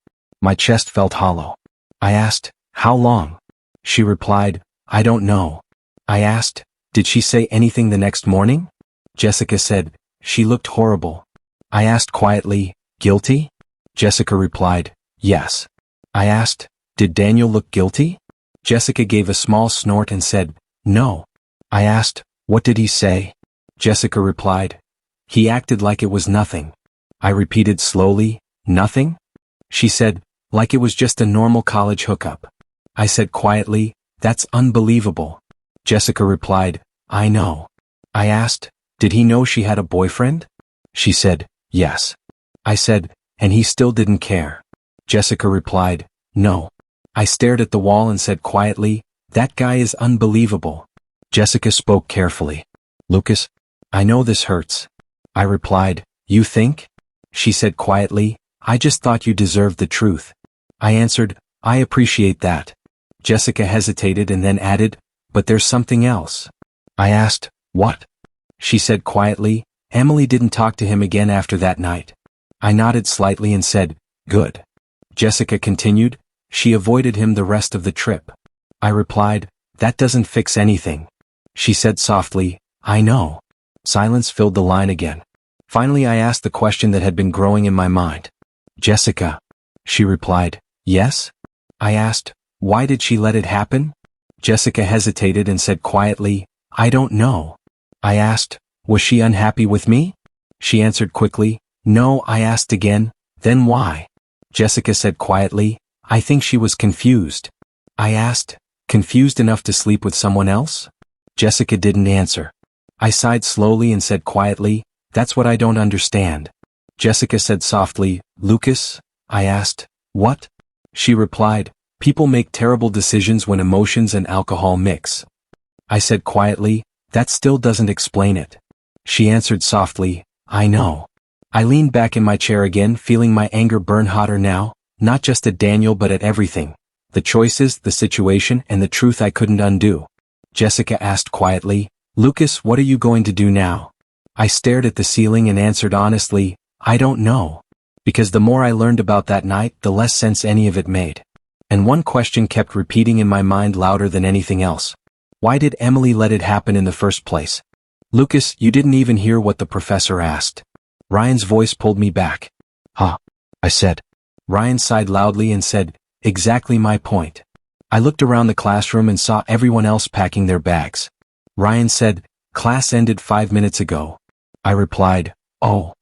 My chest felt hollow. I asked, how long? She replied, I don't know. I asked, did she say anything the next morning? Jessica said, she looked horrible. I asked quietly, guilty? Jessica replied, yes. I asked, did Daniel look guilty? Jessica gave a small snort and said, no. I asked, what did he say? Jessica replied, he acted like it was nothing. I repeated slowly, nothing? She said, like it was just a normal college hookup. I said quietly, that's unbelievable. Jessica replied, I know. I asked, did he know she had a boyfriend? She said, yes. I said, and he still didn't care. Jessica replied, no. I stared at the wall and said quietly, that guy is unbelievable. Jessica spoke carefully. Lucas, I know this hurts. I replied, you think? She said quietly, I just thought you deserved the truth. I answered, I appreciate that. Jessica hesitated and then added, but there's something else. I asked, what? She said quietly, Emily didn't talk to him again after that night. I nodded slightly and said, good. Jessica continued, she avoided him the rest of the trip. I replied, that doesn't fix anything. She said softly, I know. Silence filled the line again. Finally I asked the question that had been growing in my mind. Jessica. She replied, yes? I asked, why did she let it happen? Jessica hesitated and said quietly, I don't know. I asked, was she unhappy with me? She answered quickly, no. I asked again, then why? Jessica said quietly, I think she was confused. I asked, confused enough to sleep with someone else? Jessica didn't answer. I sighed slowly and said quietly, that's what I don't understand. Jessica said softly, Lucas? I asked, what? She replied, people make terrible decisions when emotions and alcohol mix. I said quietly, that still doesn't explain it. She answered softly, I know. I leaned back in my chair again, feeling my anger burn hotter now, not just at Daniel but at everything. The choices, the situation, and the truth I couldn't undo. Jessica asked quietly, Lucas, what are you going to do now? I stared at the ceiling and answered honestly, I don't know. Because the more I learned about that night, the less sense any of it made. And one question kept repeating in my mind louder than anything else. Why did Emily let it happen in the first place? Lucas, you didn't even hear what the professor asked. Ryan's voice pulled me back. Huh, I said. Ryan sighed loudly and said, exactly my point. I looked around the classroom and saw everyone else packing their bags. Ryan said, class ended 5 minutes ago. I replied, oh.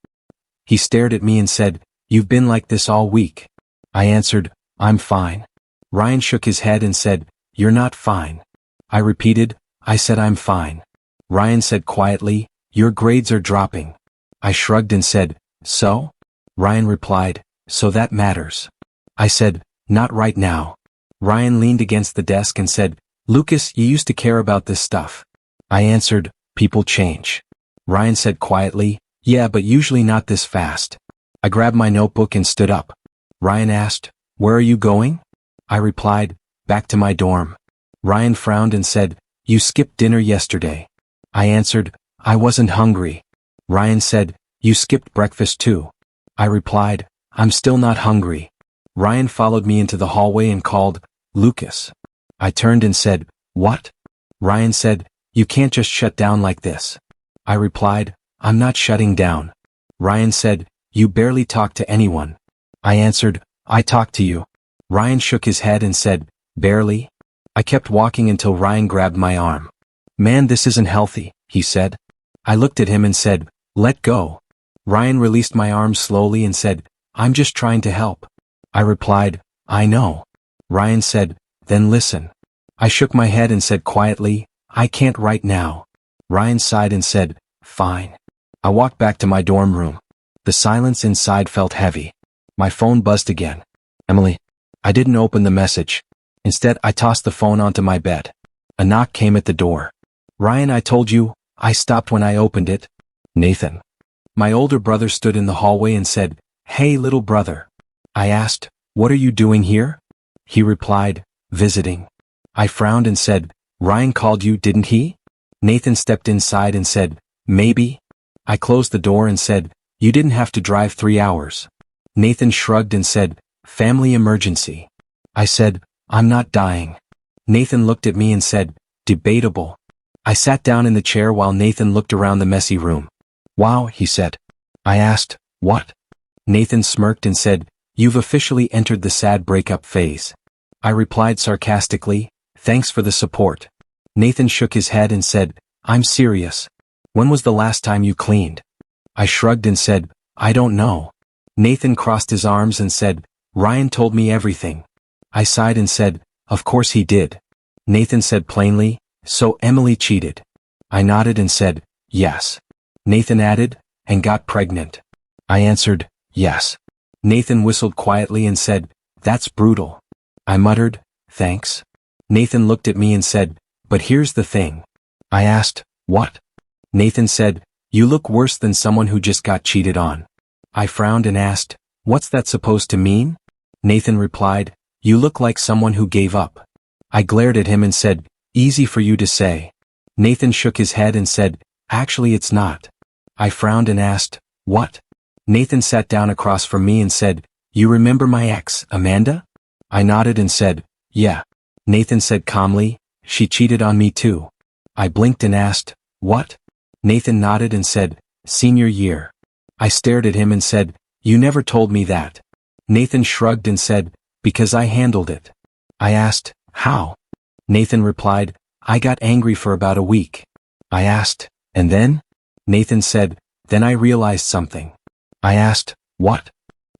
He stared at me and said, you've been like this all week. I answered, I'm fine. Ryan shook his head and said, you're not fine. I repeated, I said I'm fine. Ryan said quietly, your grades are dropping. I shrugged and said, so? Ryan replied, so that matters. I said, not right now. Ryan leaned against the desk and said, Lucas, you used to care about this stuff. I answered, people change. Ryan said quietly, yeah, but usually not this fast. I grabbed my notebook and stood up. Ryan asked, where are you going? I replied, back to my dorm. Ryan frowned and said, you skipped dinner yesterday. I answered, I wasn't hungry. Ryan said, you skipped breakfast too. I replied, I'm still not hungry. Ryan followed me into the hallway and called, Lucas. I turned and said, what? Ryan said, you can't just shut down like this. I replied, I'm not shutting down. Ryan said, you barely talk to anyone. I answered, I talk to you. Ryan shook his head and said, barely? I kept walking until Ryan grabbed my arm. Man, this isn't healthy, he said. I looked at him and said, let go. Ryan released my arm slowly and said, I'm just trying to help. I replied, I know. Ryan said, then listen. I shook my head and said quietly, I can't right now. Ryan sighed and said, fine. I walked back to my dorm room. The silence inside felt heavy. My phone buzzed again. Emily. I didn't open the message. Instead, I tossed the phone onto my bed. A knock came at the door. Ryan, I told you, I stopped when I opened it. Nathan. My older brother stood in the hallway and said, hey little brother. I asked, what are you doing here? He replied, visiting. I frowned and said, Ryan called you, didn't he? Nathan stepped inside and said, maybe. I closed the door and said, you didn't have to drive 3 hours. Nathan shrugged and said, family emergency. I said, I'm not dying. Nathan looked at me and said, debatable. I sat down in the chair while Nathan looked around the messy room. Wow, he said. I asked, what? Nathan smirked and said, you've officially entered the sad breakup phase. I replied sarcastically, thanks for the support. Nathan shook his head and said, I'm serious. When was the last time you cleaned? I shrugged and said, I don't know. Nathan crossed his arms and said, Ryan told me everything. I sighed and said, of course he did. Nathan said plainly, so Emily cheated. I nodded and said, yes. Nathan added, and got pregnant. I answered, yes. Nathan whistled quietly and said, that's brutal. I muttered, thanks. Nathan looked at me and said, but here's the thing. I asked, what? Nathan said, you look worse than someone who just got cheated on. I frowned and asked, what's that supposed to mean? Nathan replied, you look like someone who gave up. I glared at him and said, easy for you to say. Nathan shook his head and said, actually it's not. I frowned and asked, what? Nathan sat down across from me and said, you remember my ex, Amanda? I nodded and said, yeah. Nathan said calmly, she cheated on me too. I blinked and asked, what? Nathan nodded and said, senior year. I stared at him and said, you never told me that. Nathan shrugged and said, because I handled it. I asked, how? Nathan replied, I got angry for about a week. I asked, and then? Nathan said, then I realized something. I asked, what?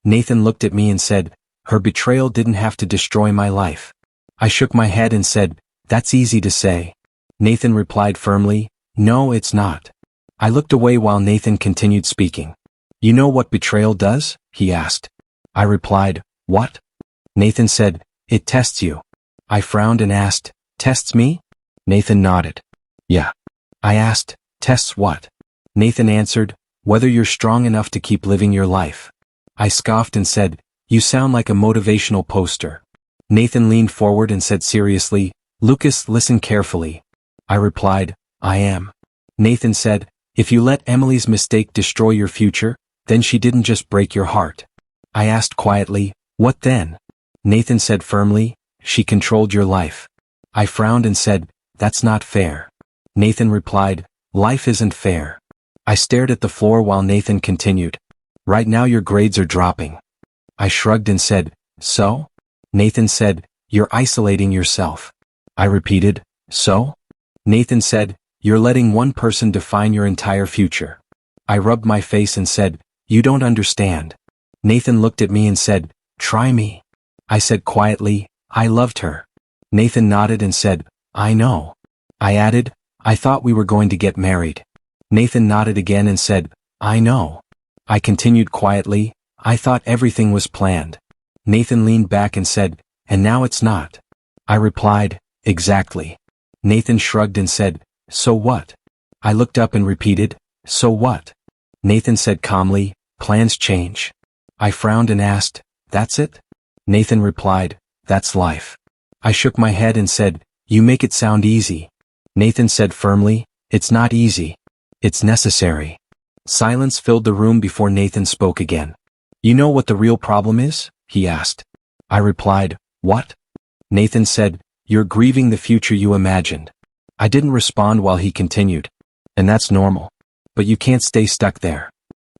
Nathan looked at me and said, her betrayal didn't have to destroy my life. I shook my head and said, that's easy to say. Nathan replied firmly, no, it's not. I looked away while Nathan continued speaking. You know what betrayal does? He asked. I replied, what? Nathan said, it tests you. I frowned and asked, tests me? Nathan nodded. Yeah. I asked, tests what? Nathan answered, whether you're strong enough to keep living your life. I scoffed and said, you sound like a motivational poster. Nathan leaned forward and said seriously, Lucas, listen carefully. I replied, I am. Nathan said, if you let Emily's mistake destroy your future, then she didn't just break your heart. I asked quietly, what then? Nathan said firmly, She controlled your life. I frowned and said, that's not fair. Nathan replied, life isn't fair. I stared at the floor while Nathan continued. Right now your grades are dropping. I shrugged and said, so? Nathan said, you're isolating yourself. I repeated, so? Nathan said, you're letting one person define your entire future. I rubbed my face and said, you don't understand. Nathan looked at me and said, try me. I said quietly, I loved her. Nathan nodded and said, I know. I added, I thought we were going to get married. Nathan nodded again and said, I know. I continued quietly, I thought everything was planned. Nathan leaned back and said, and now it's not. I replied, exactly. Nathan shrugged and said, so what? I looked up and repeated, so what? Nathan said calmly, plans change. I frowned and asked, that's it? Nathan replied, that's life. I shook my head and said, you make it sound easy. Nathan said firmly, it's not easy. It's necessary. Silence filled the room before Nathan spoke again. You know what the real problem is? He asked. I replied, what? Nathan said, you're grieving the future you imagined. I didn't respond while he continued. And that's normal. But you can't stay stuck there.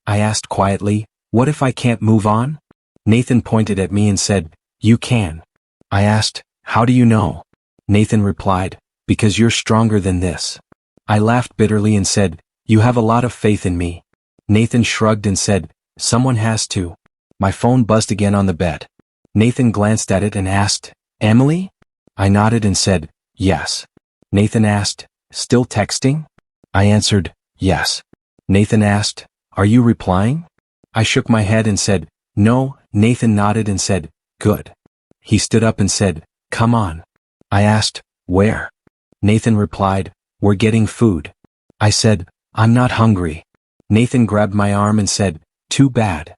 I asked quietly, what if I can't move on? Nathan pointed at me and said, you can. I asked, how do you know? Nathan replied, because you're stronger than this. I laughed bitterly and said, you have a lot of faith in me. Nathan shrugged and said, someone has to. My phone buzzed again on the bed. Nathan glanced at it and asked, Emily? I nodded and said, yes. Nathan asked, still texting? I answered, yes. Nathan asked, are you replying? I shook my head and said, no. Nathan nodded and said, good. He stood up and said, come on. I asked, where? Nathan replied, we're getting food. I said, I'm not hungry. Nathan grabbed my arm and said, too bad.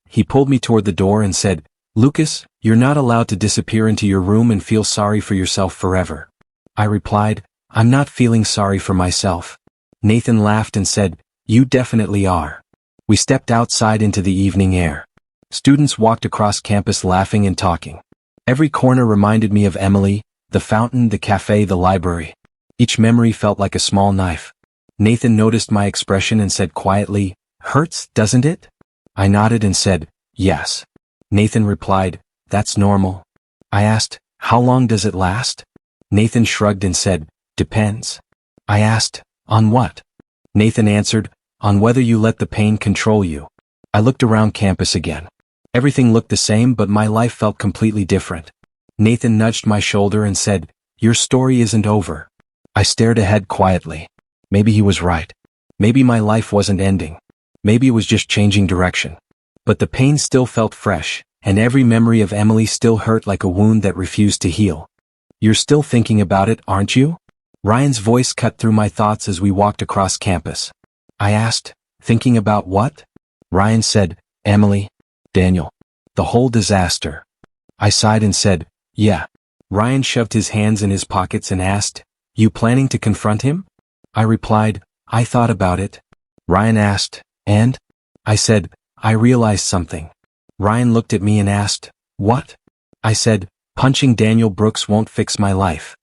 He pulled me toward the door and said, Lucas, you're not allowed to disappear into your room and feel sorry for yourself forever. I replied, I'm not feeling sorry for myself. Nathan laughed and said, you definitely are. We stepped outside into the evening air. Students walked across campus laughing and talking. Every corner reminded me of Emily, the fountain, the cafe, the library. Each memory felt like a small knife. Nathan noticed my expression and said quietly, hurts, doesn't it? I nodded and said, yes. Nathan replied, that's normal. I asked, how long does it last? Nathan shrugged and said, depends. I asked, on what? Nathan answered, on whether you let the pain control you. I looked around campus again. Everything looked the same, but my life felt completely different. Nathan nudged my shoulder and said, your story isn't over. I stared ahead quietly. Maybe he was right. Maybe my life wasn't ending. Maybe it was just changing direction. But the pain still felt fresh, and every memory of Emily still hurt like a wound that refused to heal. You're still thinking about it, aren't you? Ryan's voice cut through my thoughts as we walked across campus. I asked, thinking about what? Ryan said, Emily, Daniel, the whole disaster. I sighed and said, yeah. Ryan shoved his hands in his pockets and asked, you planning to confront him? I replied, I thought about it. Ryan asked, and? I said, I realized something. Ryan looked at me and asked, what? I said, punching Daniel Brooks won't fix my life.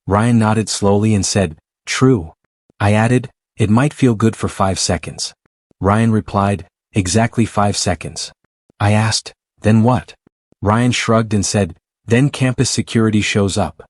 Ryan nodded slowly and said, true. I added, it might feel good for 5 seconds. Ryan replied, exactly 5 seconds. I asked, then what? Ryan shrugged and said, then campus security shows up.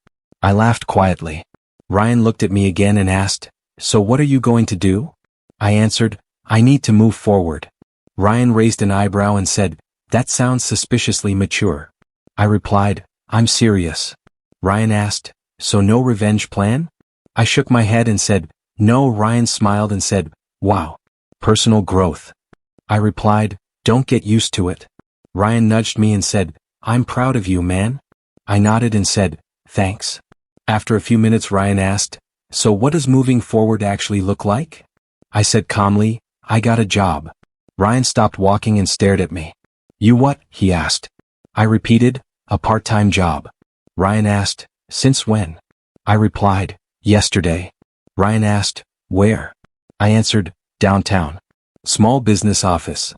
I laughed quietly. Ryan looked at me again and asked, so what are you going to do? I answered, I need to move forward. Ryan raised an eyebrow and said, that sounds suspiciously mature. I replied, I'm serious. Ryan asked, so no revenge plan? I shook my head and said, no. Ryan smiled and said, wow. Personal growth. I replied, don't get used to it. Ryan nudged me and said, I'm proud of you, man. I nodded and said, thanks. After a few minutes Ryan asked, so what does moving forward actually look like? I said calmly, I got a job. Ryan stopped walking and stared at me. You what? He asked. I repeated, a part-time job. Ryan asked, since when? I replied, yesterday. Ryan asked, where? I answered, downtown. Small business office.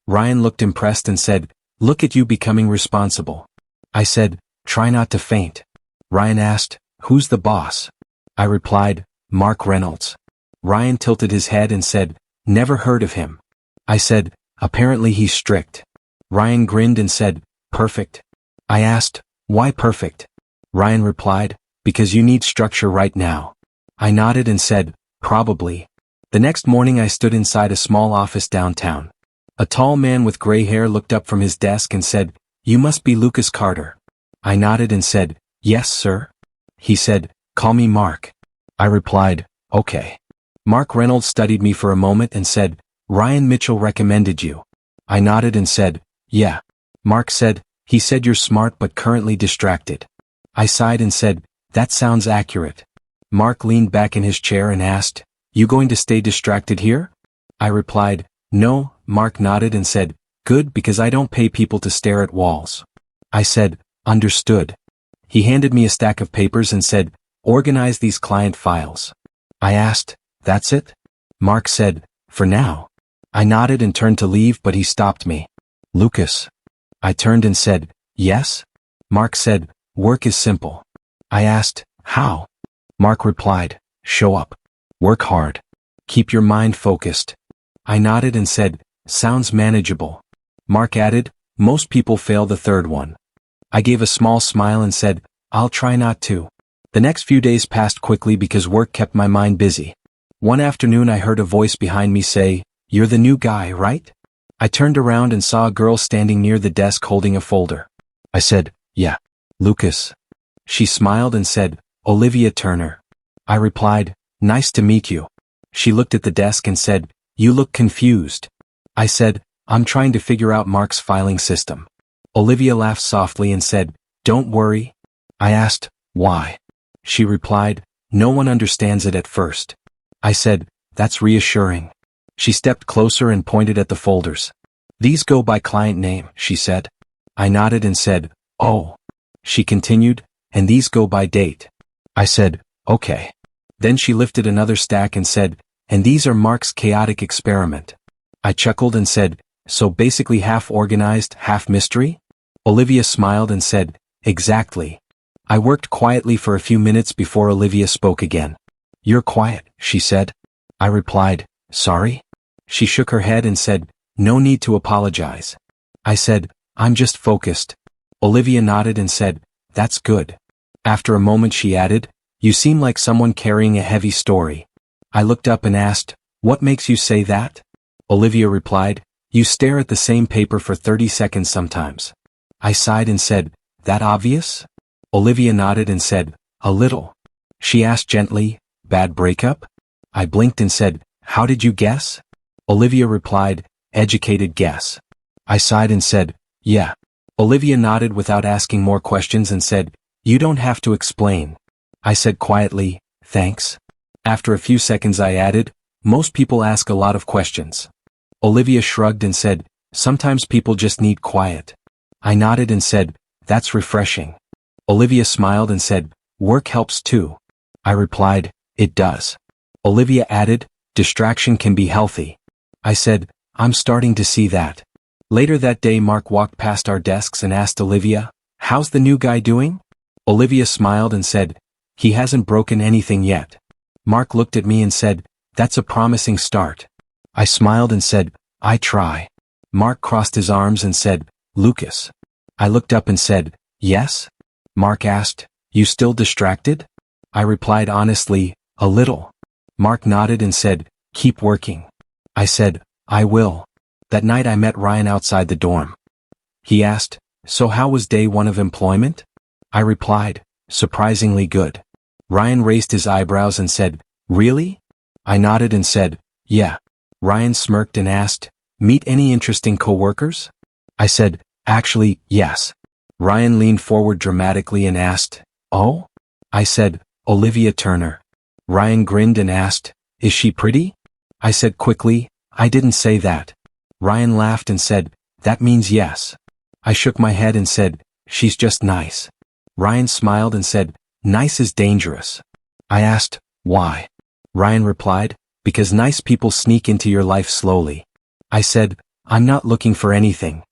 Ryan looked impressed and said, look at you becoming responsible. I said, Try not to faint. Ryan asked, who's the boss? I replied, Mark Reynolds. Ryan tilted his head and said, never heard of him. I said, apparently he's strict. Ryan grinned and said, perfect. I asked, why perfect? Ryan replied, because you need structure right now. I nodded and said, probably. The next morning I stood inside a small office downtown. A tall man with gray hair looked up from his desk and said, you must be Lucas Carter. I nodded and said, yes, sir. He said, call me Mark. I replied, okay. Mark Reynolds studied me for a moment and said, Ryan Mitchell recommended you. I nodded and said, yeah. Mark said, he said you're smart but currently distracted. I sighed and said, that sounds accurate. Mark leaned back in his chair and asked, you going to stay distracted here? I replied, no. Mark nodded and said, good, because I don't pay people to stare at walls. I said, understood. He handed me a stack of papers and said, organize these client files. I asked, that's it? Mark said, for now. I nodded and turned to leave, but he stopped me. Lucas. I turned and said, yes? Mark said, work is simple. I asked, how? Mark replied, show up. Work hard. Keep your mind focused. I nodded and said, sounds manageable. Mark added, most people fail the third one. I gave a small smile and said, I'll try not to. The next few days passed quickly because work kept my mind busy. One afternoon I heard a voice behind me say, you're the new guy, right? I turned around and saw a girl standing near the desk holding a folder. I said, yeah. Lucas. She smiled and said, Olivia Turner. I replied, nice to meet you. She looked at the desk and said, you look confused. I said, I'm trying to figure out Mark's filing system. Olivia laughed softly and said, don't worry. I asked, why? She replied, no one understands it at first. I said, that's reassuring. She stepped closer and pointed at the folders. These go by client name, she said. I nodded and said, oh. She continued, and these go by date. I said, okay. Then she lifted another stack and said, and these are Mark's chaotic experiment. I chuckled and said, so basically half organized, half mystery? Olivia smiled and said, exactly. I worked quietly for a few minutes before Olivia spoke again. You're quiet, she said. I replied, sorry? She shook her head and said, no need to apologize. I said, I'm just focused. Olivia nodded and said, that's good. After a moment she added, you seem like someone carrying a heavy story. I looked up and asked, what makes you say that? Olivia replied, you stare at the same paper for 30 seconds sometimes. I sighed and said, that obvious? Olivia nodded and said, a little. She asked gently, bad breakup? I blinked and said, how did you guess? Olivia replied, educated guess. I sighed and said, yeah. Olivia nodded without asking more questions and said, you don't have to explain. I said quietly, thanks. After a few seconds I added, most people ask a lot of questions. Olivia shrugged and said, sometimes people just need quiet. I nodded and said, that's refreshing. Olivia smiled and said, work helps too. I replied, it does. Olivia added, distraction can be healthy. I said, I'm starting to see that. Later that day Mark walked past our desks and asked Olivia, how's the new guy doing? Olivia smiled and said, he hasn't broken anything yet. Mark looked at me and said, that's a promising start. I smiled and said, I try. Mark crossed his arms and said, Lucas. I looked up and said, yes? Mark asked, you still distracted? I replied honestly, a little. Mark nodded and said, keep working. I said, I will. That night I met Ryan outside the dorm. He asked, so how was day one of employment? I replied, surprisingly good. Ryan raised his eyebrows and said, really? I nodded and said, yeah. Ryan smirked and asked, meet any interesting coworkers? I said, actually, yes. Ryan leaned forward dramatically and asked, oh? I said, Olivia Turner. Ryan grinned and asked, is she pretty? I said quickly, I didn't say that. Ryan laughed and said, that means yes. I shook my head and said, she's just nice. Ryan smiled and said, nice is dangerous. I asked, why? Ryan replied, because nice people sneak into your life slowly. I said, I'm not looking for anything.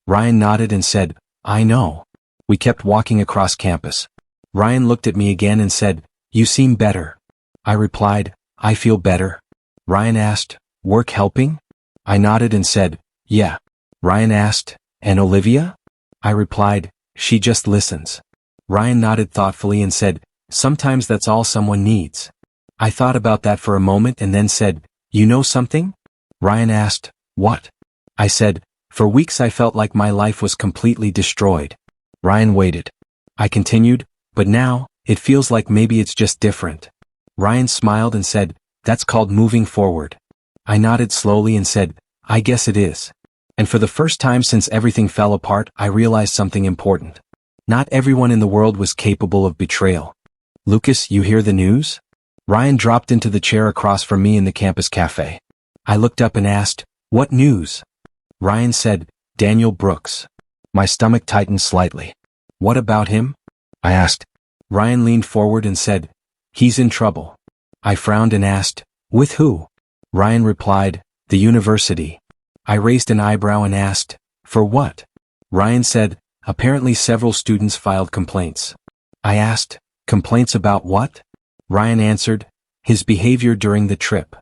Ryan nodded and said, I know. We kept walking across campus. Ryan looked at me again and said, "You seem better." I replied, "I feel better." Ryan asked, "Work helping?" I nodded and said, "Yeah." Ryan asked, "And Olivia?" I replied, "She just listens." Ryan nodded thoughtfully and said, "Sometimes that's all someone needs." I thought about that for a moment and then said, "You know something?" Ryan asked, "What?" I said, "For weeks I felt like my life was completely destroyed." Ryan waited. I continued, "But now, it feels like maybe it's just different." Ryan smiled and said, "That's called moving forward." I nodded slowly and said, "I guess it is." And for the first time since everything fell apart, I realized something important. Not everyone in the world was capable of betrayal. "Lucas, you hear the news?" Ryan dropped into the chair across from me in the campus cafe. I looked up and asked, "What news?" Ryan said, "Daniel Brooks." My stomach tightened slightly. "What about him?" I asked. Ryan leaned forward and said, "He's in trouble." I frowned and asked, "With who?" Ryan replied, "The university." I raised an eyebrow and asked, "For what?" Ryan said, "Apparently several students filed complaints." I asked, "Complaints about what?" Ryan answered, "His behavior during the trip."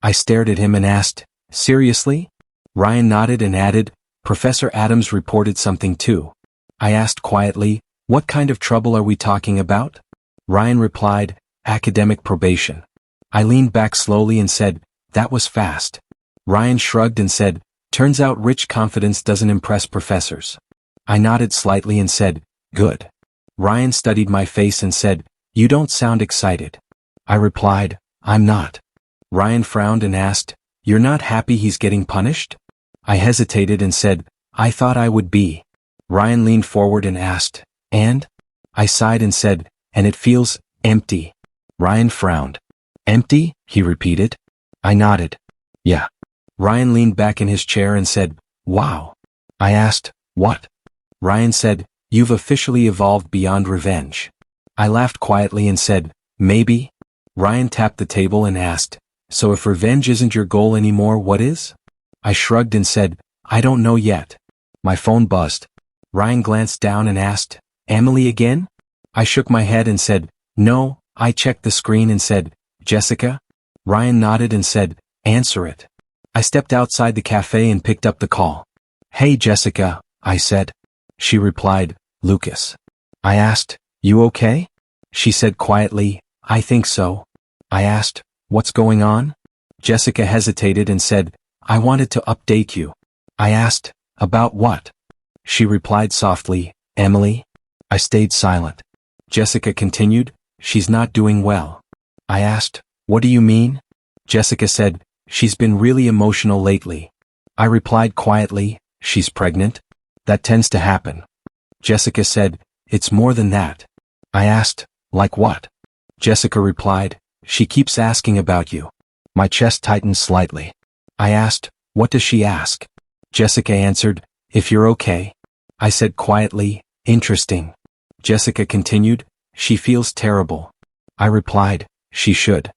I stared at him and asked, "Seriously?" Ryan nodded and added, "Professor Adams reported something too." I asked quietly, "What kind of trouble are we talking about?" Ryan replied, "Academic probation." I leaned back slowly and said, "That was fast." Ryan shrugged and said, "Turns out rich confidence doesn't impress professors." I nodded slightly and said, "Good." Ryan studied my face and said, "You don't sound excited." I replied, "I'm not." Ryan frowned and asked, "You're not happy he's getting punished?" I hesitated and said, "I thought I would be." Ryan leaned forward and asked, "And?" I sighed and said, "And it feels empty." Ryan frowned. "Empty?" he repeated. I nodded. "Yeah." Ryan leaned back in his chair and said, "Wow." I asked, "What?" Ryan said, "You've officially evolved beyond revenge." I laughed quietly and said, "Maybe?" Ryan tapped the table and asked, "So if revenge isn't your goal anymore, what is?" I shrugged and said, "I don't know yet." My phone buzzed. Ryan glanced down and asked, "Emily again?" I shook my head and said, "No." I checked the screen and said, "Jessica?" Ryan nodded and said, "Answer it." I stepped outside the cafe and picked up the call. "Hey Jessica," I said. She replied, "Lucas." I asked, "You okay?" She said quietly, "I think so." I asked, "What's going on?" Jessica hesitated and said, "I wanted to update you." I asked, "About what?" She replied softly, "Emily." I stayed silent. Jessica continued, "She's not doing well." I asked, "What do you mean?" Jessica said, "She's been really emotional lately." I replied quietly, "She's pregnant?" "That tends to happen." Jessica said, "It's more than that." I asked, "Like what?" Jessica replied, "She keeps asking about you." My chest tightened slightly. I asked, "What does she ask?" Jessica answered, "If you're okay." I said quietly, "Interesting." Jessica continued, "She feels terrible." I replied, "She should."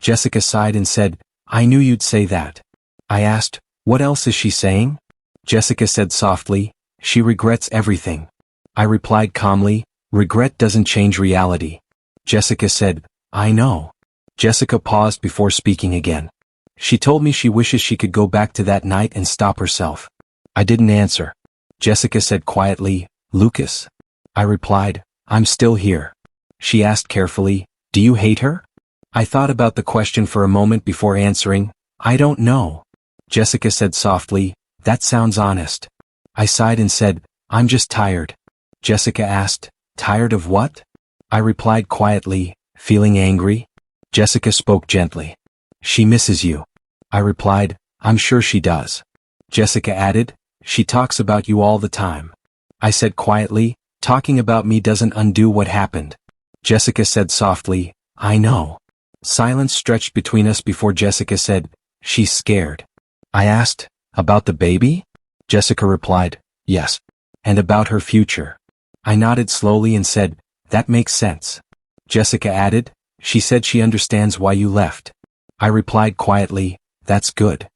Jessica sighed and said, "I knew you'd say that." I asked, "What else is she saying?" Jessica said softly, "She regrets everything." I replied calmly, "Regret doesn't change reality." Jessica said, "I know." Jessica paused before speaking again. She told me she wishes she could go back to that night and stop herself. I didn't answer. Jessica said quietly, "Lucas?" I replied, "I'm still here." She asked carefully, "Do you hate her?" I thought about the question for a moment before answering, "I don't know." Jessica said softly, "That sounds honest." I sighed and said, "I'm just tired." Jessica asked, "Tired of what?" I replied quietly, "Feeling angry?" Jessica spoke gently. "She misses you." I replied, "I'm sure she does." Jessica added, "She talks about you all the time." I said quietly, "Talking about me doesn't undo what happened." Jessica said softly, "I know." Silence stretched between us before Jessica said, "She's scared." I asked, "About the baby?" Jessica replied, "Yes." "And about her future?" I nodded slowly and said, "That makes sense." Jessica added, "She said she understands why you left." I replied quietly, "That's good."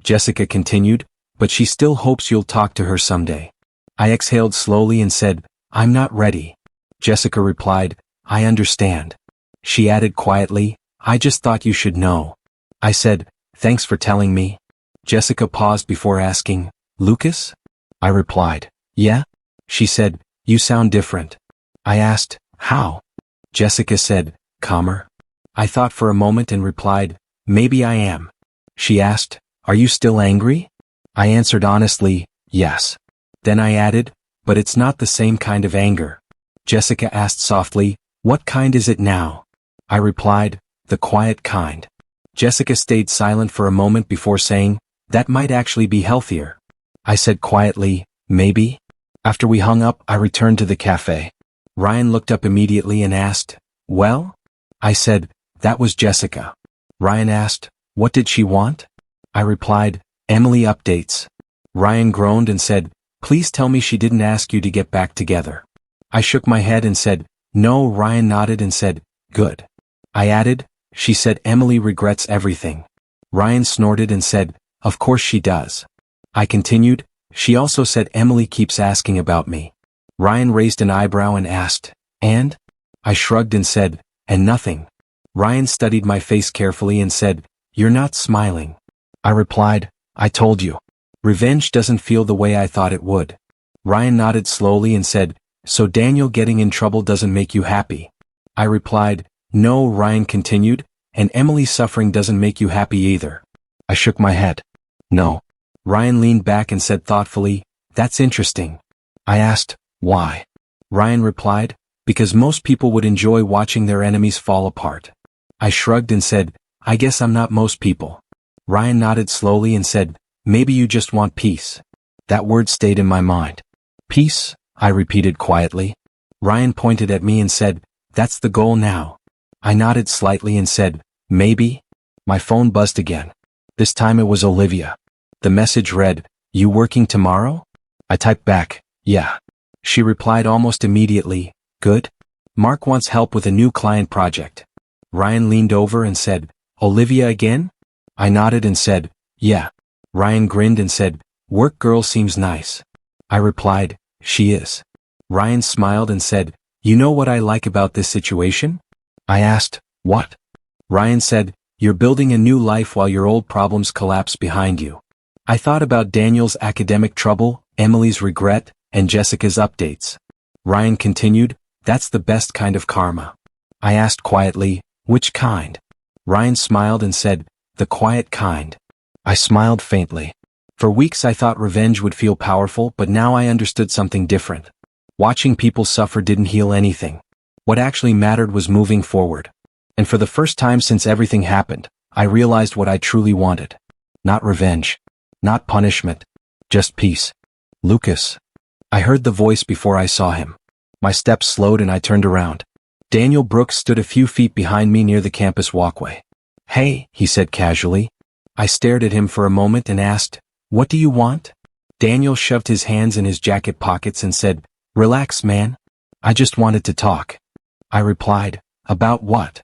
Jessica continued, "But she still hopes you'll talk to her someday." I exhaled slowly and said, I'm not ready. Jessica replied, I understand. She added quietly, I just thought you should know. I said, thanks for telling me. Jessica paused before asking, Lucas? I replied, yeah? She said, you sound different. I asked, how? Jessica said, calmer. I thought for a moment and replied, maybe I am. She asked, are you still angry? I answered honestly, yes. Then I added, but it's not the same kind of anger. Jessica asked softly, what kind is it now? I replied, the quiet kind. Jessica stayed silent for a moment before saying, that might actually be healthier. I said quietly, maybe? After we hung up, I returned to the cafe. Ryan looked up immediately and asked, well? I said, that was Jessica. Ryan asked, what did she want? I replied, Emily updates. Ryan groaned and said, please tell me she didn't ask you to get back together. I shook my head and said, no. Ryan nodded and said, good. I added, she said Emily regrets everything. Ryan snorted and said, of course she does. I continued, she also said Emily keeps asking about me. Ryan raised an eyebrow and asked, and? I shrugged and said, and nothing. Ryan studied my face carefully and said, you're not smiling. I replied, I told you. Revenge doesn't feel the way I thought it would. Ryan nodded slowly and said, so Daniel getting in trouble doesn't make you happy? I replied, no. Ryan continued, and Emily's suffering doesn't make you happy either. I shook my head. No. Ryan leaned back and said thoughtfully, that's interesting. I asked, why? Ryan replied, because most people would enjoy watching their enemies fall apart. I shrugged and said, I guess I'm not most people. Ryan nodded slowly and said, maybe you just want peace. That word stayed in my mind. Peace, I repeated quietly. Ryan pointed at me and said, that's the goal now. I nodded slightly and said, maybe. My phone buzzed again. This time it was Olivia. The message read, you working tomorrow? I typed back, yeah. She replied almost immediately, good. Mark wants help with a new client project. Ryan leaned over and said, Olivia again? I nodded and said, yeah. Ryan grinned and said, work girl seems nice. I replied, she is. Ryan smiled and said, you know what I like about this situation? I asked, what? Ryan said, you're building a new life while your old problems collapse behind you. I thought about Daniel's academic trouble, Emily's regret, and Jessica's updates. Ryan continued, that's the best kind of karma. I asked quietly, which kind? Ryan smiled and said, the quiet kind. I smiled faintly. For weeks I thought revenge would feel powerful, but now I understood something different. Watching people suffer didn't heal anything. What actually mattered was moving forward. And for the first time since everything happened, I realized what I truly wanted. Not revenge. Not punishment. Just peace. Lucas. I heard the voice before I saw him. My steps slowed and I turned around. Daniel Brooks stood a few feet behind me near the campus walkway. Hey, he said casually. I stared at him for a moment and asked, what do you want? Daniel shoved his hands in his jacket pockets and said, relax, man. I just wanted to talk. I replied, about what?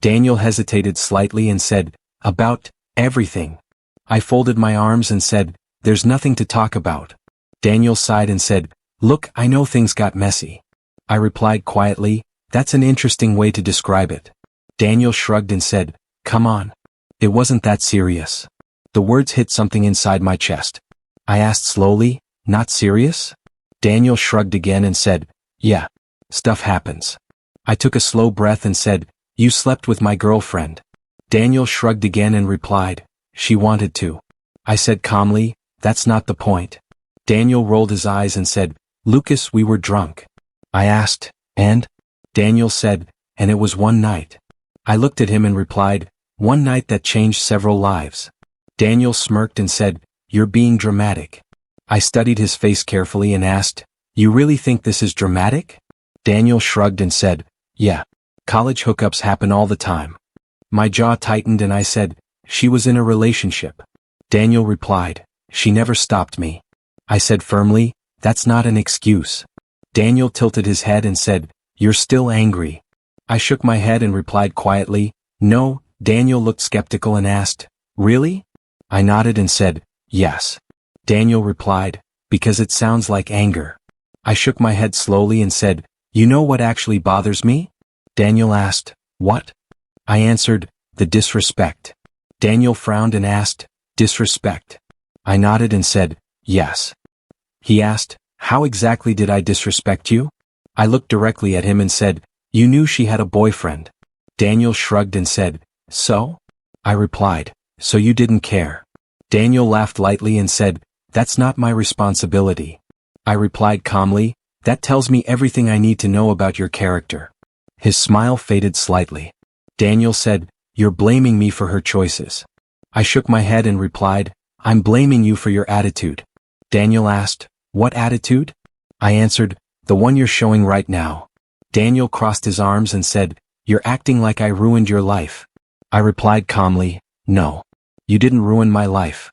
Daniel hesitated slightly and said, about everything. I folded my arms and said, there's nothing to talk about. Daniel sighed and said, look, I know things got messy. I replied quietly, that's an interesting way to describe it. Daniel shrugged and said, come on. It wasn't that serious. The words hit something inside my chest. I asked slowly, not serious? Daniel shrugged again and said, yeah. Stuff happens. I took a slow breath and said, you slept with my girlfriend. Daniel shrugged again and replied, she wanted to. I said calmly, that's not the point. Daniel rolled his eyes and said, Lucas, we were drunk. I asked, and? Daniel said, and it was one night. I looked at him and replied, one night that changed several lives. Daniel smirked and said, you're being dramatic. I studied his face carefully and asked, you really think this is dramatic? Daniel shrugged and said, yeah. College hookups happen all the time. My jaw tightened and I said, she was in a relationship. Daniel replied, she never stopped me. I said firmly, that's not an excuse. Daniel tilted his head and said, you're still angry. I shook my head and replied quietly, no. Daniel looked skeptical and asked, really? I nodded and said, yes. Daniel replied, because it sounds like anger. I shook my head slowly and said, you know what actually bothers me? Daniel asked, what? I answered, the disrespect. Daniel frowned and asked, disrespect? I nodded and said, yes. He asked, how exactly did I disrespect you? I looked directly at him and said, you knew she had a boyfriend. Daniel shrugged and said, so? I replied, so you didn't care. Daniel laughed lightly and said, that's not my responsibility. I replied calmly, that tells me everything I need to know about your character. His smile faded slightly. Daniel said, you're blaming me for her choices. I shook my head and replied, I'm blaming you for your attitude. Daniel asked, what attitude? I answered, the one you're showing right now. Daniel crossed his arms and said, you're acting like I ruined your life. I replied calmly, no. You didn't ruin my life.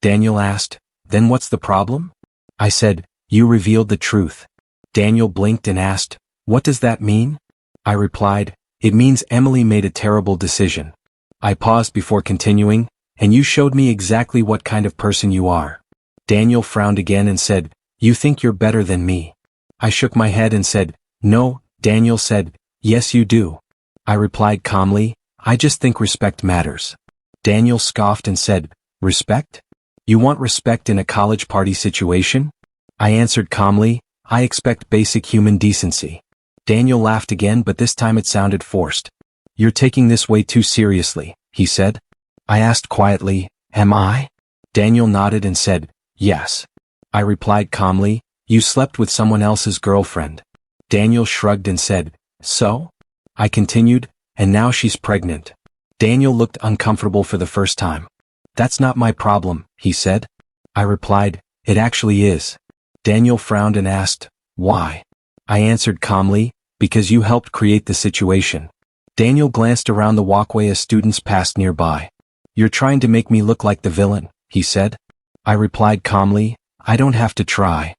Daniel asked, then what's the problem? I said, you revealed the truth. Daniel blinked and asked, what does that mean? I replied, it means Emily made a terrible decision. I paused before continuing, and you showed me exactly what kind of person you are. Daniel frowned again and said, you think you're better than me. I shook my head and said, no. Daniel said, yes you do. I replied calmly, I just think respect matters. Daniel scoffed and said, respect? You want respect in a college party situation? I answered calmly, I expect basic human decency. Daniel laughed again, but this time it sounded forced. You're taking this way too seriously, he said. I asked quietly, am I? Daniel nodded and said, yes. I replied calmly, you slept with someone else's girlfriend. Daniel shrugged and said, so? I continued, and now she's pregnant. Daniel looked uncomfortable for the first time. That's not my problem, he said. I replied, it actually is. Daniel frowned and asked, why? I answered calmly, because you helped create the situation. Daniel glanced around the walkway as students passed nearby. You're trying to make me look like the villain, he said. I replied calmly, I don't have to try.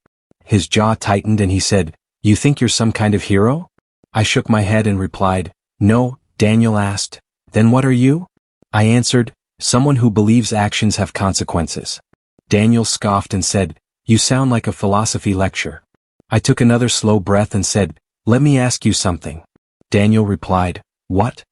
His jaw tightened and he said, you think you're some kind of hero? I shook my head and replied, no. Daniel asked, then what are you? I answered, someone who believes actions have consequences. Daniel scoffed and said, you sound like a philosophy lecture. I took another slow breath and said, let me ask you something. Daniel replied, what?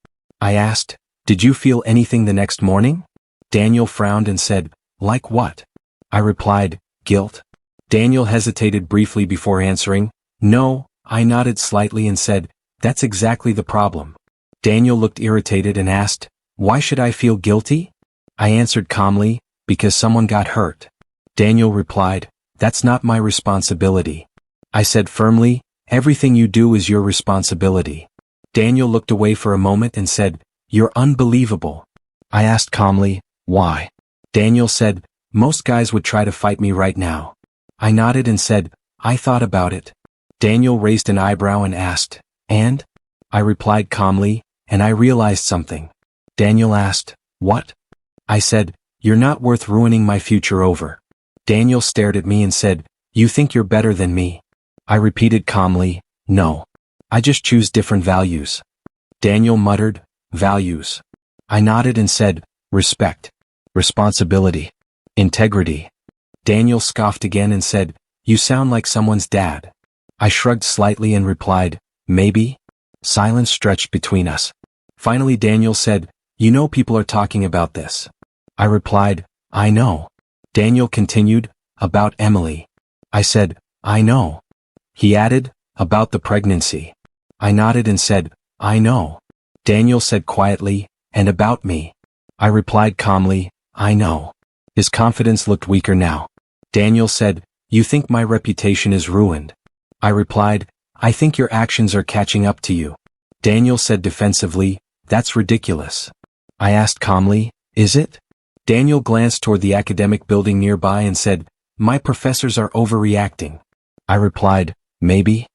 I asked, did you feel anything the next morning? Daniel frowned and said, like what? I replied, guilt. Daniel hesitated briefly before answering, no. I nodded slightly and said, that's exactly the problem. Daniel looked irritated and asked, why should I feel guilty? I answered calmly, because someone got hurt. Daniel replied, that's not my responsibility. I said firmly, everything you do is your responsibility. Daniel looked away for a moment and said, you're unbelievable. I asked calmly, why? Daniel said, most guys would try to fight me right now. I nodded and said, I thought about it. Daniel raised an eyebrow and asked, and? I replied calmly, and I realized something. Daniel asked, what? I said, you're not worth ruining my future over. Daniel stared at me and said, you think you're better than me? I repeated calmly, no. I just choose different values. Daniel muttered, values. I nodded and said, respect, responsibility, integrity. Daniel scoffed again and said, you sound like someone's dad. I shrugged slightly and replied, maybe? Silence stretched between us. Finally Daniel said, you know people are talking about this. I replied, I know. Daniel continued, about Emily. I said, I know. He added, about the pregnancy. I nodded and said, I know. Daniel said quietly, and about me. I replied calmly, I know. His confidence looked weaker now. Daniel said, you think my reputation is ruined? I replied, I think your actions are catching up to you. Daniel said defensively, that's ridiculous. I asked calmly, is it? Daniel glanced toward the academic building nearby and said, my professors are overreacting. I replied, maybe.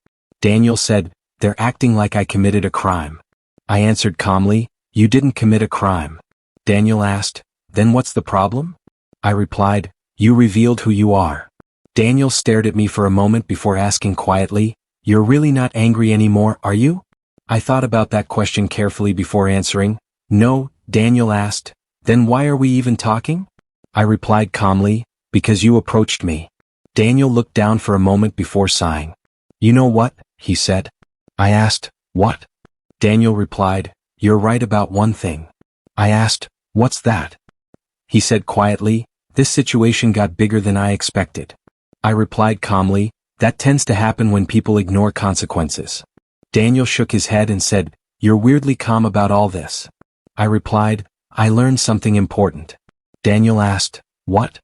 Daniel said, they're acting like I committed a crime. I answered calmly, you didn't commit a crime. Daniel asked, then what's the problem? I replied, you revealed who you are. Daniel stared at me for a moment before asking quietly, you're really not angry anymore, are you? I thought about that question carefully before answering. No. Daniel asked, then why are we even talking? I replied calmly, because you approached me. Daniel looked down for a moment before sighing. You know what? He said. I asked, what? Daniel replied, you're right about one thing. I asked, what's that? He said quietly, this situation got bigger than I expected. I replied calmly, that tends to happen when people ignore consequences. Daniel shook his head and said, you're weirdly calm about all this. I replied, I learned something important. Daniel asked, what?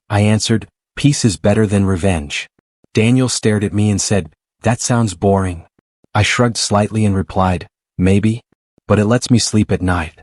I answered, peace is better than revenge. Daniel stared at me and said, that sounds boring. I shrugged slightly and replied, maybe, but it lets me sleep at night.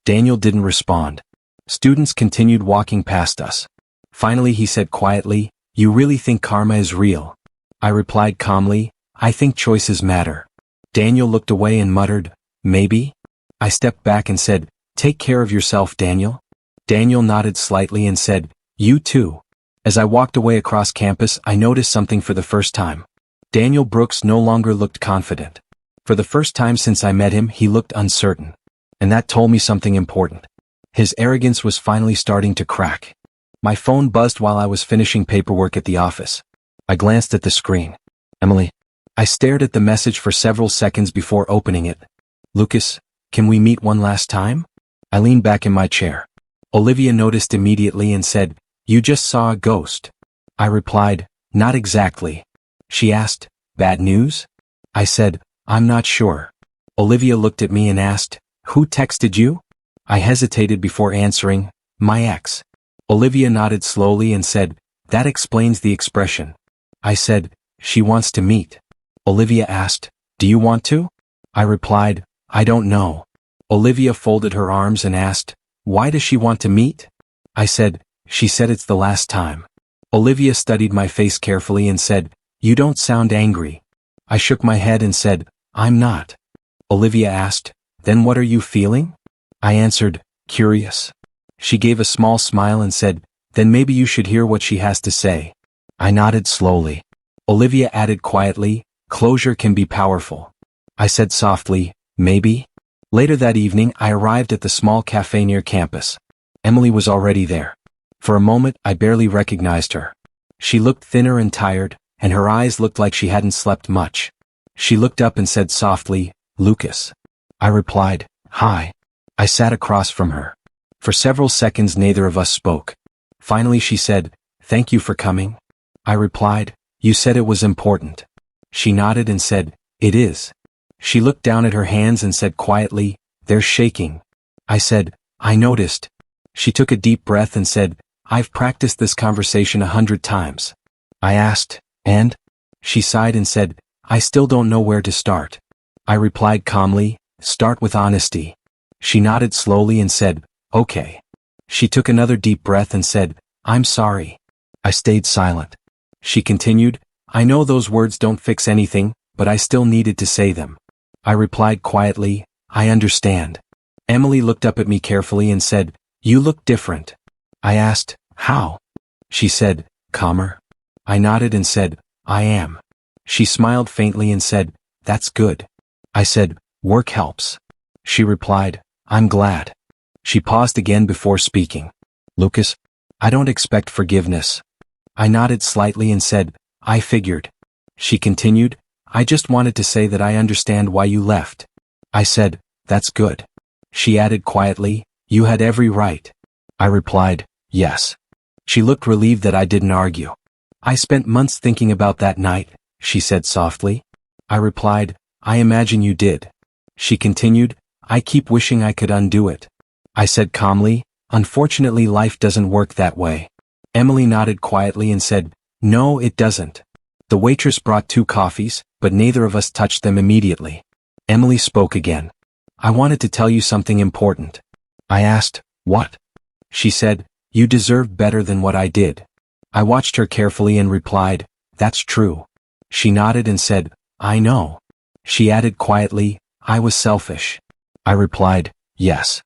Daniel didn't respond. Students continued walking past us. Finally he said quietly, you really think karma is real? I replied calmly, I think choices matter. Daniel looked away and muttered, maybe? I stepped back and said, take care of yourself, Daniel. Daniel nodded slightly and said, you too. As I walked away across campus, I noticed something for the first time. Daniel Brooks no longer looked confident. For the first time since I met him, he looked uncertain. And that told me something important. His arrogance was finally starting to crack. My phone buzzed while I was finishing paperwork at the office. I glanced at the screen. Emily. I stared at the message for several seconds before opening it. Lucas, can we meet one last time? I leaned back in my chair. Olivia noticed immediately and said, you just saw a ghost. I replied, not exactly. She asked, bad news? I said, I'm not sure. Olivia looked at me and asked, who texted you? I hesitated before answering, my ex. Olivia nodded slowly and said, that explains the expression. I said, she wants to meet. Olivia asked, do you want to? I replied, I don't know. Olivia folded her arms and asked, why does she want to meet? I said, she said it's the last time. Olivia studied my face carefully and said, you don't sound angry. I shook my head and said, I'm not. Olivia asked, then what are you feeling? I answered, curious. She gave a small smile and said, then maybe you should hear what she has to say. I nodded slowly. Olivia added quietly, closure can be powerful. I said softly, maybe? Later that evening I arrived at the small cafe near campus. Emily was already there. For a moment I barely recognized her. She looked thinner and tired, and her eyes looked like she hadn't slept much. She looked up and said softly, Lucas. I replied, hi. I sat across from her. For several seconds neither of us spoke. Finally she said, thank you for coming. I replied, you said it was important. She nodded and said, it is. She looked down at her hands and said quietly, they're shaking. I said, I noticed. She took a deep breath and said, I've practiced this conversation 100 times. I asked, and? She sighed and said, I still don't know where to start. I replied calmly, start with honesty. She nodded slowly and said, okay. She took another deep breath and said, I'm sorry. I stayed silent. She continued, I know those words don't fix anything, but I still needed to say them. I replied quietly, I understand. Emily looked up at me carefully and said, you look different. I asked, how? She said, calmer. I nodded and said, I am. She smiled faintly and said, that's good. I said, work helps. She replied, I'm glad. She paused again before speaking. Lucas, I don't expect forgiveness. I nodded slightly and said, I figured. She continued, I just wanted to say that I understand why you left. I said, that's good. She added quietly, you had every right. I replied, yes. She looked relieved that I didn't argue. I spent months thinking about that night, she said softly. I replied, I imagine you did. She continued, I keep wishing I could undo it. I said calmly, unfortunately life doesn't work that way. Emily nodded quietly and said, no, it doesn't. The waitress brought 2 coffees, but neither of us touched them immediately. Emily spoke again. I wanted to tell you something important. I asked, what? She said, you deserved better than what I did. I watched her carefully and replied, that's true. She nodded and said, I know. She added quietly, I was selfish. I replied, yes.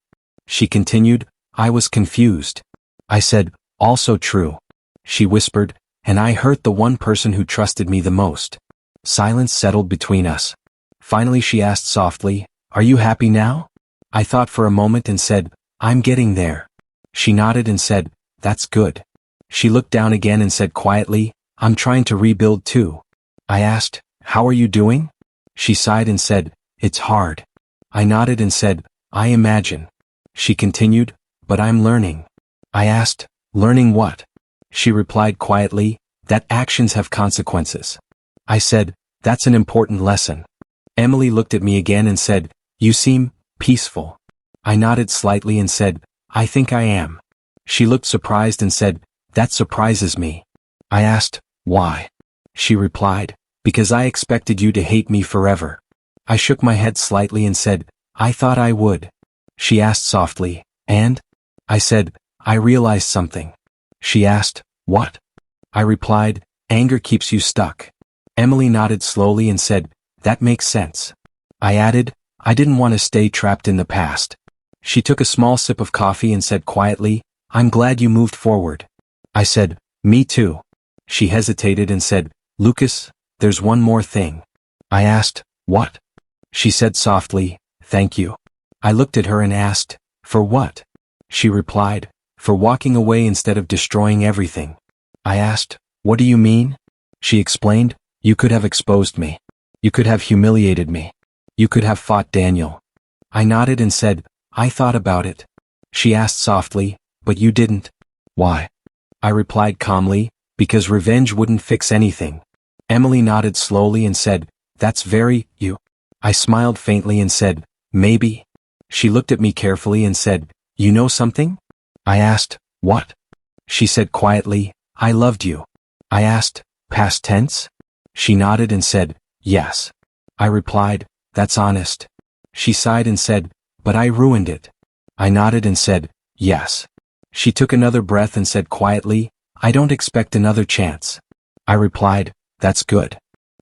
She continued, I was confused. I said, also true. She whispered, and I hurt the one person who trusted me the most. Silence settled between us. Finally she asked softly, are you happy now? I thought for a moment and said, I'm getting there. She nodded and said, that's good. She looked down again and said quietly, I'm trying to rebuild too. I asked, How are you doing? She sighed and said, It's hard. I nodded and said, I imagine. She continued, But I'm learning. I asked, Learning what? She replied quietly, That actions have consequences. I said, That's an important lesson. Emily looked at me again and said, You seem peaceful. I nodded slightly and said, I think I am. She looked surprised and said, That surprises me. I asked, Why? She replied, Because I expected you to hate me forever. I shook my head slightly and said, I thought I would. She asked softly, And? I said, I realized something. She asked, What? I replied, Anger keeps you stuck. Emily nodded slowly and said, That makes sense. I added, I didn't want to stay trapped in the past. She took a small sip of coffee and said quietly, I'm glad you moved forward. I said, Me too. She hesitated and said, Lucas, there's one more thing. I asked, What? She said softly, Thank you. I looked at her and asked, For what? She replied, For walking away instead of destroying everything. I asked, What do you mean? She explained, You could have exposed me. You could have humiliated me. You could have fought Daniel. I nodded and said, I thought about it. She asked softly, But you didn't. Why? I replied calmly, Because revenge wouldn't fix anything. Emily nodded slowly and said, That's very you. I smiled faintly and said, Maybe. She looked at me carefully and said, You know something? I asked, What? She said quietly, I loved you. I asked, Past tense? She nodded and said, Yes. I replied, That's honest. She sighed and said, But I ruined it. I nodded and said, Yes. She took another breath and said quietly, I don't expect another chance. I replied, That's good.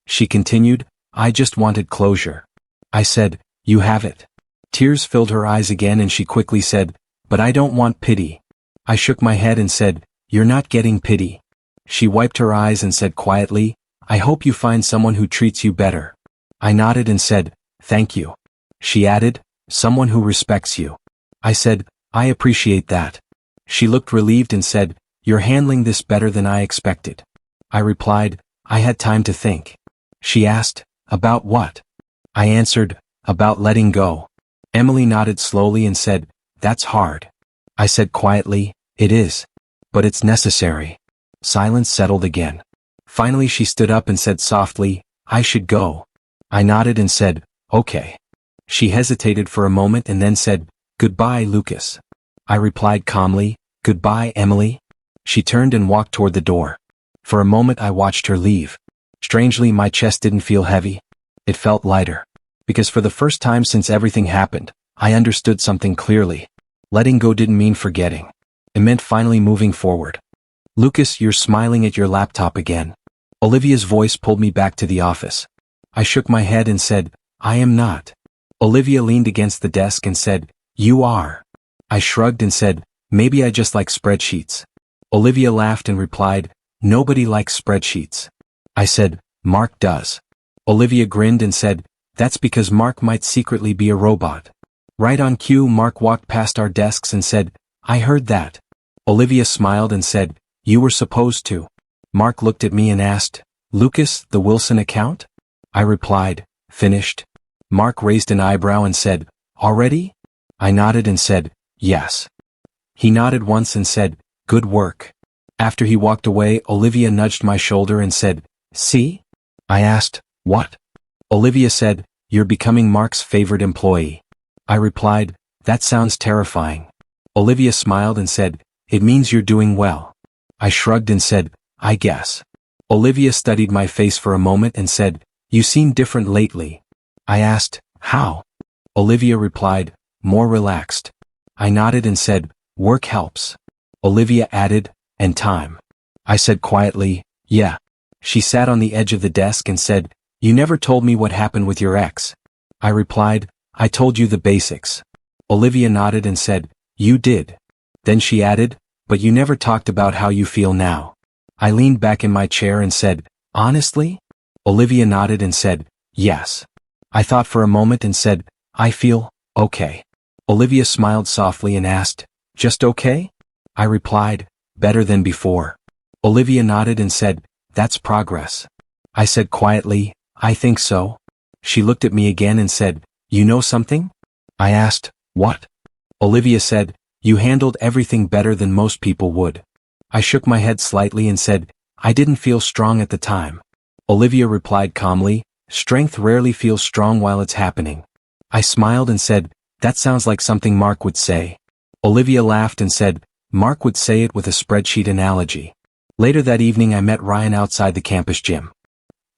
She continued, I just wanted closure. I said, You have it. Tears filled her eyes again and she quickly said, But I don't want pity. I shook my head and said, You're not getting pity. She wiped her eyes and said quietly, I hope you find someone who treats you better. I nodded and said, Thank you. She added, Someone who respects you. I said, I appreciate that. She looked relieved and said, You're handling this better than I expected. I replied, I had time to think. She asked, About what? I answered, About letting go. Emily nodded slowly and said, That's hard. I said quietly, It is. But it's necessary. Silence settled again. Finally she stood up and said softly, I should go. I nodded and said, Okay. She hesitated for a moment and then said, Goodbye, Lucas. I replied calmly, Goodbye, Emily. She turned and walked toward the door. For a moment I watched her leave. Strangely, my chest didn't feel heavy. It felt lighter. Because for the first time since everything happened, I understood something clearly. Letting go didn't mean forgetting. It meant finally moving forward. Lucas, you're smiling at your laptop again. Olivia's voice pulled me back to the office. I shook my head and said, I am not. Olivia leaned against the desk and said, You are. I shrugged and said, Maybe I just like spreadsheets. Olivia laughed and replied, Nobody likes spreadsheets. I said, Mark does. Olivia grinned and said, That's because Mark might secretly be a robot. Right on cue, Mark walked past our desks and said, I heard that. Olivia smiled and said, You were supposed to. Mark looked at me and asked, Lucas, the Wilson account? I replied, Finished. Mark raised an eyebrow and said, Already? I nodded and said, Yes. He nodded once and said, Good work. After he walked away, Olivia nudged my shoulder and said, See? I asked, What? Olivia said, You're becoming Mark's favorite employee. I replied, That sounds terrifying. Olivia smiled and said, It means you're doing well. I shrugged and said, I guess. Olivia studied my face for a moment and said, You seem different lately. I asked, How? Olivia replied, More relaxed. I nodded and said, Work helps. Olivia added, And time. I said quietly, Yeah. She sat on the edge of the desk and said, You never told me what happened with your ex. I replied, I told you the basics. Olivia nodded and said, You did. Then she added, But you never talked about how you feel now. I leaned back in my chair and said, Honestly? Olivia nodded and said, Yes. I thought for a moment and said, I feel okay. Olivia smiled softly and asked, Just okay? I replied, Better than before. Olivia nodded and said, That's progress. I said quietly, I think so. She looked at me again and said, you know something? I asked, what? Olivia said, you handled everything better than most people would. I shook my head slightly and said, I didn't feel strong at the time. Olivia replied calmly, strength rarely feels strong while it's happening. I smiled and said, that sounds like something Mark would say. Olivia laughed and said, Mark would say it with a spreadsheet analogy. Later that evening I met Ryan outside the campus gym.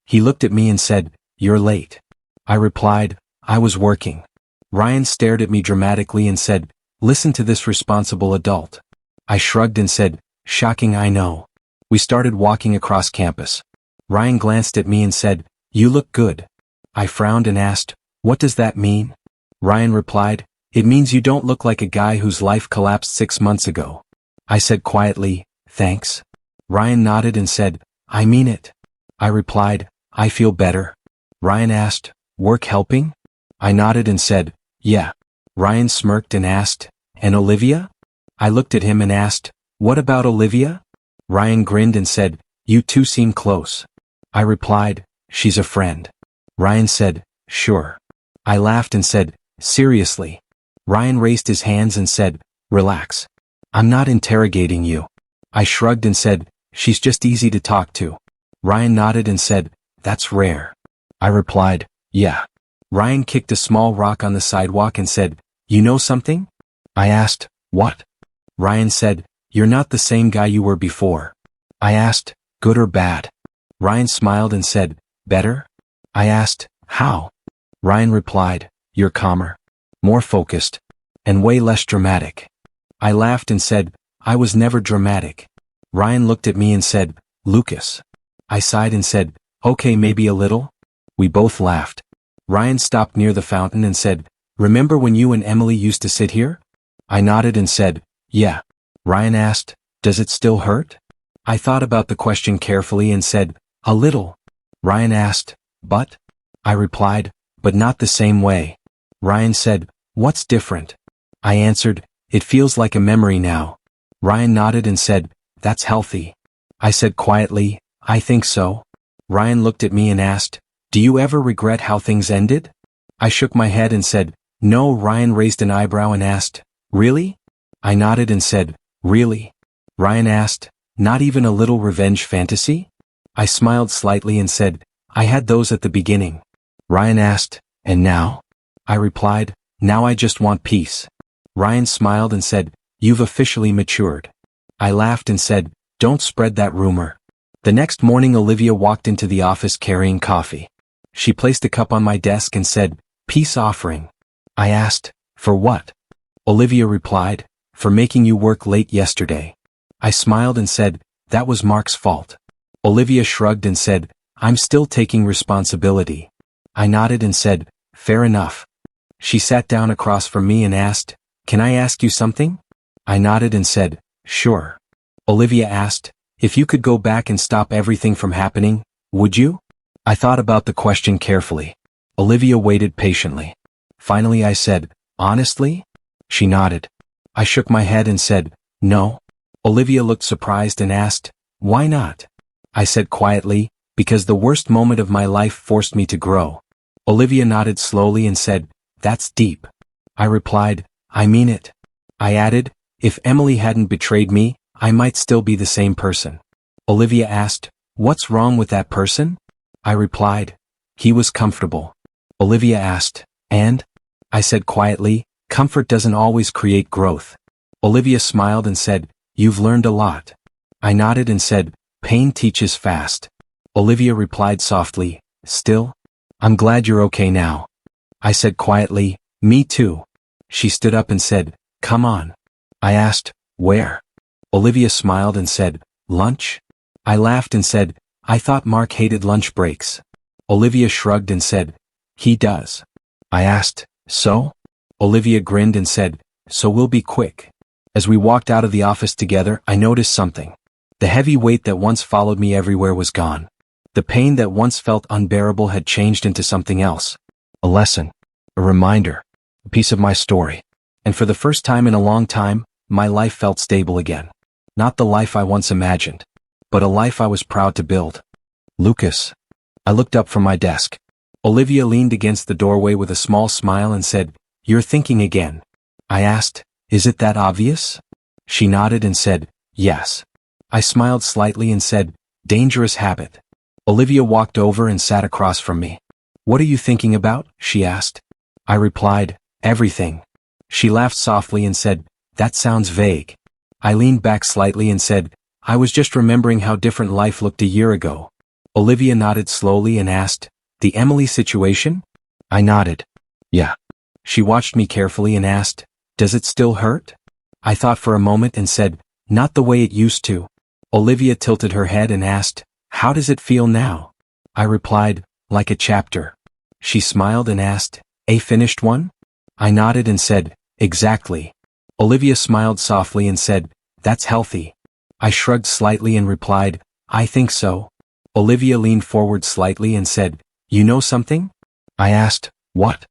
He looked at me and said, you're late. I replied, I was working. Ryan stared at me dramatically and said, listen to this responsible adult. I shrugged and said, shocking, I know. We started walking across campus. Ryan glanced at me and said, you look good. I frowned and asked, what does that mean? Ryan replied, it means you don't look like a guy whose life collapsed 6 months ago. I said quietly, thanks. Ryan nodded and said, I mean it. I replied, I feel better. Ryan asked, work helping? I nodded and said, yeah. Ryan smirked and asked, and Olivia? I looked at him and asked, what about Olivia? Ryan grinned and said, you two seem close. I replied, she's a friend. Ryan said, sure. I laughed and said, seriously? Ryan raised his hands and said, relax. I'm not interrogating you. I shrugged and said, she's just easy to talk to. Ryan nodded and said, that's rare. I replied, yeah. Ryan kicked a small rock on the sidewalk and said, you know something? I asked, what? Ryan said, you're not the same guy you were before. I asked, good or bad? Ryan smiled and said, better? I asked, how? Ryan replied, you're calmer, more focused, and way less dramatic. I laughed and said, I was never dramatic. Ryan looked at me and said, Lucas. I sighed and said, okay, maybe a little? We both laughed. Ryan stopped near the fountain and said, remember when you and Emily used to sit here? I nodded and said, yeah. Ryan asked, does it still hurt? I thought about the question carefully and said, a little. Ryan asked, but? I replied, but not the same way. Ryan said, what's different? I answered, it feels like a memory now. Ryan nodded and said, that's healthy. I said quietly, I think so. Ryan looked at me and asked, do you ever regret how things ended? I shook my head and said, no. Ryan raised an eyebrow and asked, really? I nodded and said, really? Ryan asked, not even a little revenge fantasy? I smiled slightly and said, I had those at the beginning. Ryan asked, and now? I replied, now I just want peace. Ryan smiled and said, you've officially matured. I laughed and said, don't spread that rumor. The next morning Olivia walked into the office carrying coffee. She placed a cup on my desk and said, peace offering. I asked, for what? Olivia replied, for making you work late yesterday. I smiled and said, that was Mark's fault. Olivia shrugged and said, I'm still taking responsibility. I nodded and said, fair enough. She sat down across from me and asked, can I ask you something? I nodded and said, sure. Olivia asked, if you could go back and stop everything from happening, would you? I thought about the question carefully. Olivia waited patiently. Finally I said, honestly? She nodded. I shook my head and said, no. Olivia looked surprised and asked, why not? I said quietly, because the worst moment of my life forced me to grow. Olivia nodded slowly and said, that's deep. I replied, I mean it. I added, if Emily hadn't betrayed me, I might still be the same person. Olivia asked, what's wrong with that person? I replied, he was comfortable. Olivia asked, and? I said quietly, comfort doesn't always create growth. Olivia smiled and said, you've learned a lot. I nodded and said, pain teaches fast. Olivia replied softly, still? I'm glad you're okay now. I said quietly, me too. She stood up and said, come on. I asked, where? Olivia smiled and said, lunch? I laughed and said, I thought Mark hated lunch breaks. Olivia shrugged and said, he does. I asked, so? Olivia grinned and said, so we'll be quick. As we walked out of the office together, I noticed something. The heavy weight that once followed me everywhere was gone. The pain that once felt unbearable had changed into something else. A lesson. A reminder. A piece of my story. And for the first time in a long time, my life felt stable again. Not the life I once imagined, but a life I was proud to build. Lucas. I looked up from my desk. Olivia leaned against the doorway with a small smile and said, "You're thinking again." I asked, "Is it that obvious?" She nodded and said, "Yes." I smiled slightly and said, "Dangerous habit." Olivia walked over and sat across from me. "What are you thinking about?" she asked. I replied, "Everything." She laughed softly and said, "That sounds vague." I leaned back slightly and said, "I was just remembering how different life looked a year ago." Olivia nodded slowly and asked, "The Emily situation?" I nodded. "Yeah." She watched me carefully and asked, "Does it still hurt?" I thought for a moment and said, "Not the way it used to." Olivia tilted her head and asked, "How does it feel now?" I replied, "Like a chapter." She smiled and asked, "A finished one?" I nodded and said, "Exactly." Olivia smiled softly and said, "That's healthy." I shrugged slightly and replied, "I think so." Olivia leaned forward slightly and said, "You know something?" I asked, "What?"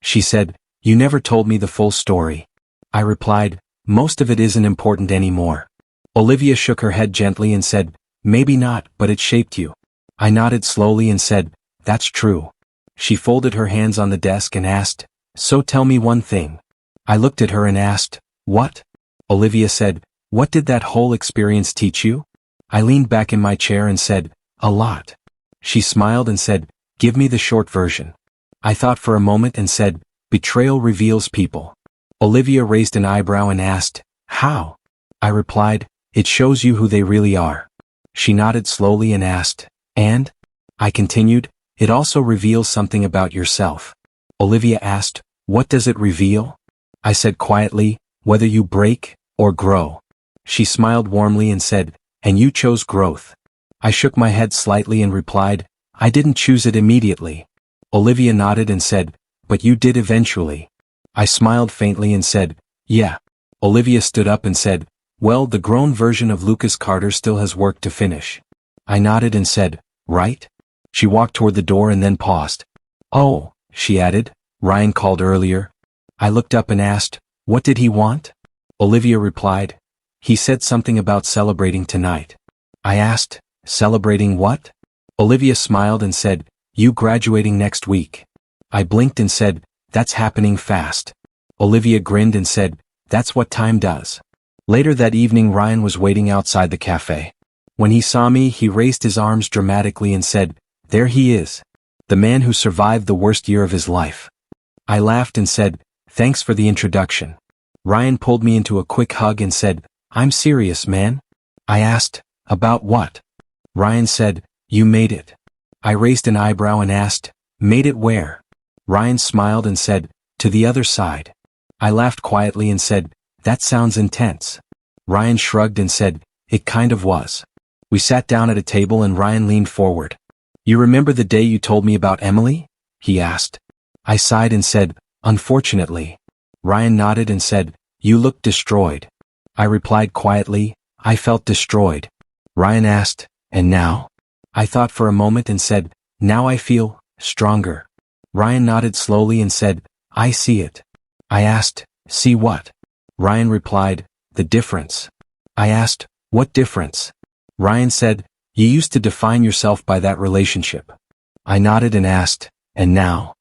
She said, "You never told me the full story." I replied, "Most of it isn't important anymore." Olivia shook her head gently and said, "Maybe not, but it shaped you." I nodded slowly and said, "That's true." She folded her hands on the desk and asked, "So tell me one thing." I looked at her and asked, "What?" Olivia said, "What did that whole experience teach you?" I leaned back in my chair and said, "A lot." She smiled and said, "Give me the short version." I thought for a moment and said, "Betrayal reveals people." Olivia raised an eyebrow and asked, "How?" I replied, "It shows you who they really are." She nodded slowly and asked, "And?" I continued, "It also reveals something about yourself." Olivia asked, "What does it reveal?" I said quietly, "Whether you break or grow." She smiled warmly and said, "And you chose growth." I shook my head slightly and replied, "I didn't choose it immediately." Olivia nodded and said, "But you did eventually." I smiled faintly and said, "Yeah." Olivia stood up and said, "Well, the grown version of Lucas Carter still has work to finish." I nodded and said, "Right?" She walked toward the door and then paused. "Oh," she added, "Ryan called earlier." I looked up and asked, "What did he want?" Olivia replied, "He said something about celebrating tonight." I asked, "Celebrating what?" Olivia smiled and said, "You graduating next week." I blinked and said, "That's happening fast." Olivia grinned and said, "That's what time does." Later that evening Ryan was waiting outside the cafe. When he saw me, he raised his arms dramatically and said, "There he is. The man who survived the worst year of his life." I laughed and said, "Thanks for the introduction." Ryan pulled me into a quick hug and said, "I'm serious, man." I asked, "About what?" Ryan said, "You made it." I raised an eyebrow and asked, "Made it where?" Ryan smiled and said, "To the other side." I laughed quietly and said, "That sounds intense." Ryan shrugged and said, "It kind of was." We sat down at a table and Ryan leaned forward. "You remember the day you told me about Emily?" he asked. I sighed and said, "Unfortunately." Ryan nodded and said, "You looked destroyed." I replied quietly, "I felt destroyed." Ryan asked, "And now?" I thought for a moment and said, "Now I feel stronger." Ryan nodded slowly and said, "I see it." I asked, "See what?" Ryan replied, "The difference." I asked, "What difference?" Ryan said, "You used to define yourself by that relationship." I nodded and asked, "And now?"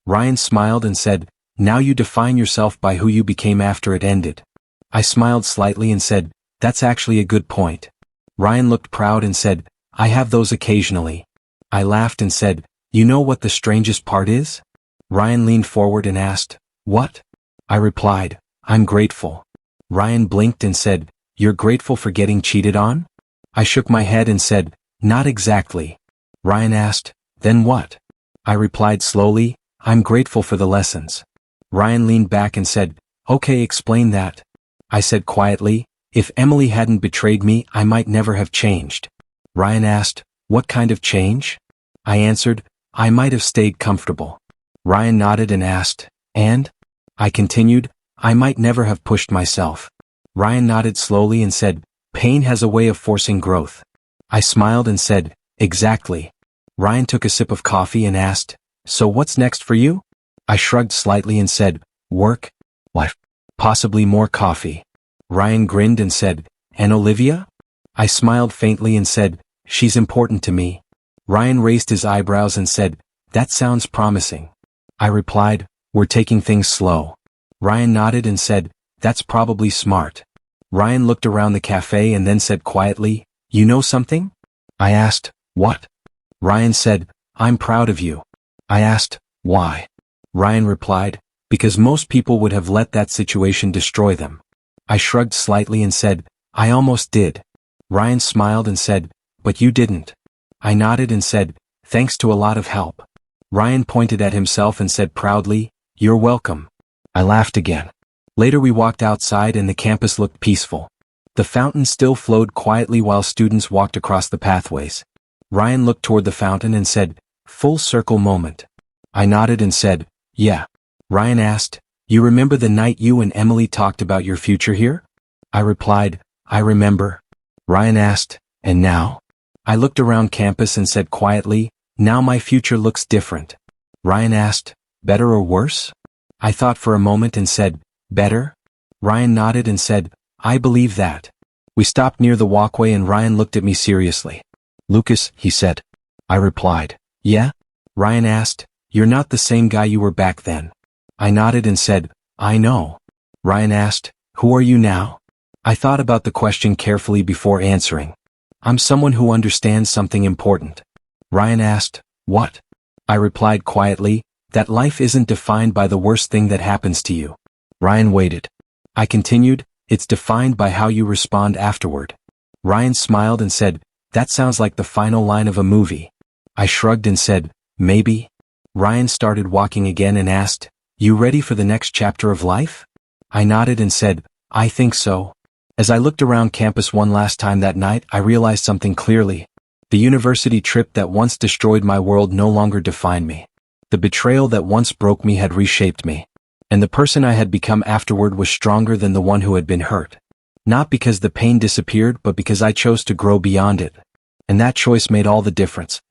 Ryan smiled and said, "Now you define yourself by who you became after it ended." I smiled slightly and said, "That's actually a good point." Ryan looked proud and said, "I have those occasionally." I laughed and said, "You know what the strangest part is?" Ryan leaned forward and asked, "What?" I replied, "I'm grateful." Ryan blinked and said, "You're grateful for getting cheated on?" I shook my head and said, "Not exactly." Ryan asked, "Then what?" I replied slowly, "I'm grateful for the lessons." Ryan leaned back and said, "Okay, explain that." I said quietly, "If Emily hadn't betrayed me, I might never have changed." Ryan asked, "What kind of change?" I answered, "I might have stayed comfortable." Ryan nodded and asked, "And?" I continued, "I might never have pushed myself." Ryan nodded slowly and said, "Pain has a way of forcing growth." I smiled and said, "Exactly." Ryan took a sip of coffee and asked, "So what's next for you?" I shrugged slightly and said, "Work, life, possibly more coffee." Ryan grinned and said, "And Olivia?" I smiled faintly and said, "She's important to me." Ryan raised his eyebrows and said, "That sounds promising." I replied, "We're taking things slow." Ryan nodded and said, "That's probably smart." Ryan looked around the cafe and then said quietly, "You know something?" I asked, "What?" Ryan said, "I'm proud of you." I asked, "Why?" Ryan replied, "Because most people would have let that situation destroy them." I shrugged slightly and said, "I almost did." Ryan smiled and said, "But you didn't." I nodded and said, "Thanks to a lot of help." Ryan pointed at himself and said proudly, "You're welcome." I laughed again. Later we walked outside and the campus looked peaceful. The fountain still flowed quietly while students walked across the pathways. Ryan looked toward the fountain and said, "Full circle moment." I nodded and said, "Yeah." Ryan asked, "You remember the night you and Emily talked about your future here?" I replied, "I remember." Ryan asked, "And now?" I looked around campus and said quietly, "Now my future looks different." Ryan asked, "Better or worse?" I thought for a moment and said, "Better?" Ryan nodded and said, "I believe that." We stopped near the walkway and Ryan looked at me seriously. "Lucas," he said. I replied, "Yeah?" Ryan asked, "You're not the same guy you were back then." I nodded and said, "I know." Ryan asked, "Who are you now?" I thought about the question carefully before answering. "I'm someone who understands something important." Ryan asked, "What?" I replied quietly, "That life isn't defined by the worst thing that happens to you." Ryan waited. I continued, "It's defined by how you respond afterward." Ryan smiled and said, "That sounds like the final line of a movie." I shrugged and said, "Maybe." Ryan started walking again and asked, "You ready for the next chapter of life?" I nodded and said, "I think so." As I looked around campus one last time that night, I realized something clearly. The university trip that once destroyed my world no longer defined me. The betrayal that once broke me had reshaped me. And the person I had become afterward was stronger than the one who had been hurt. Not because the pain disappeared, but because I chose to grow beyond it. And that choice made all the difference.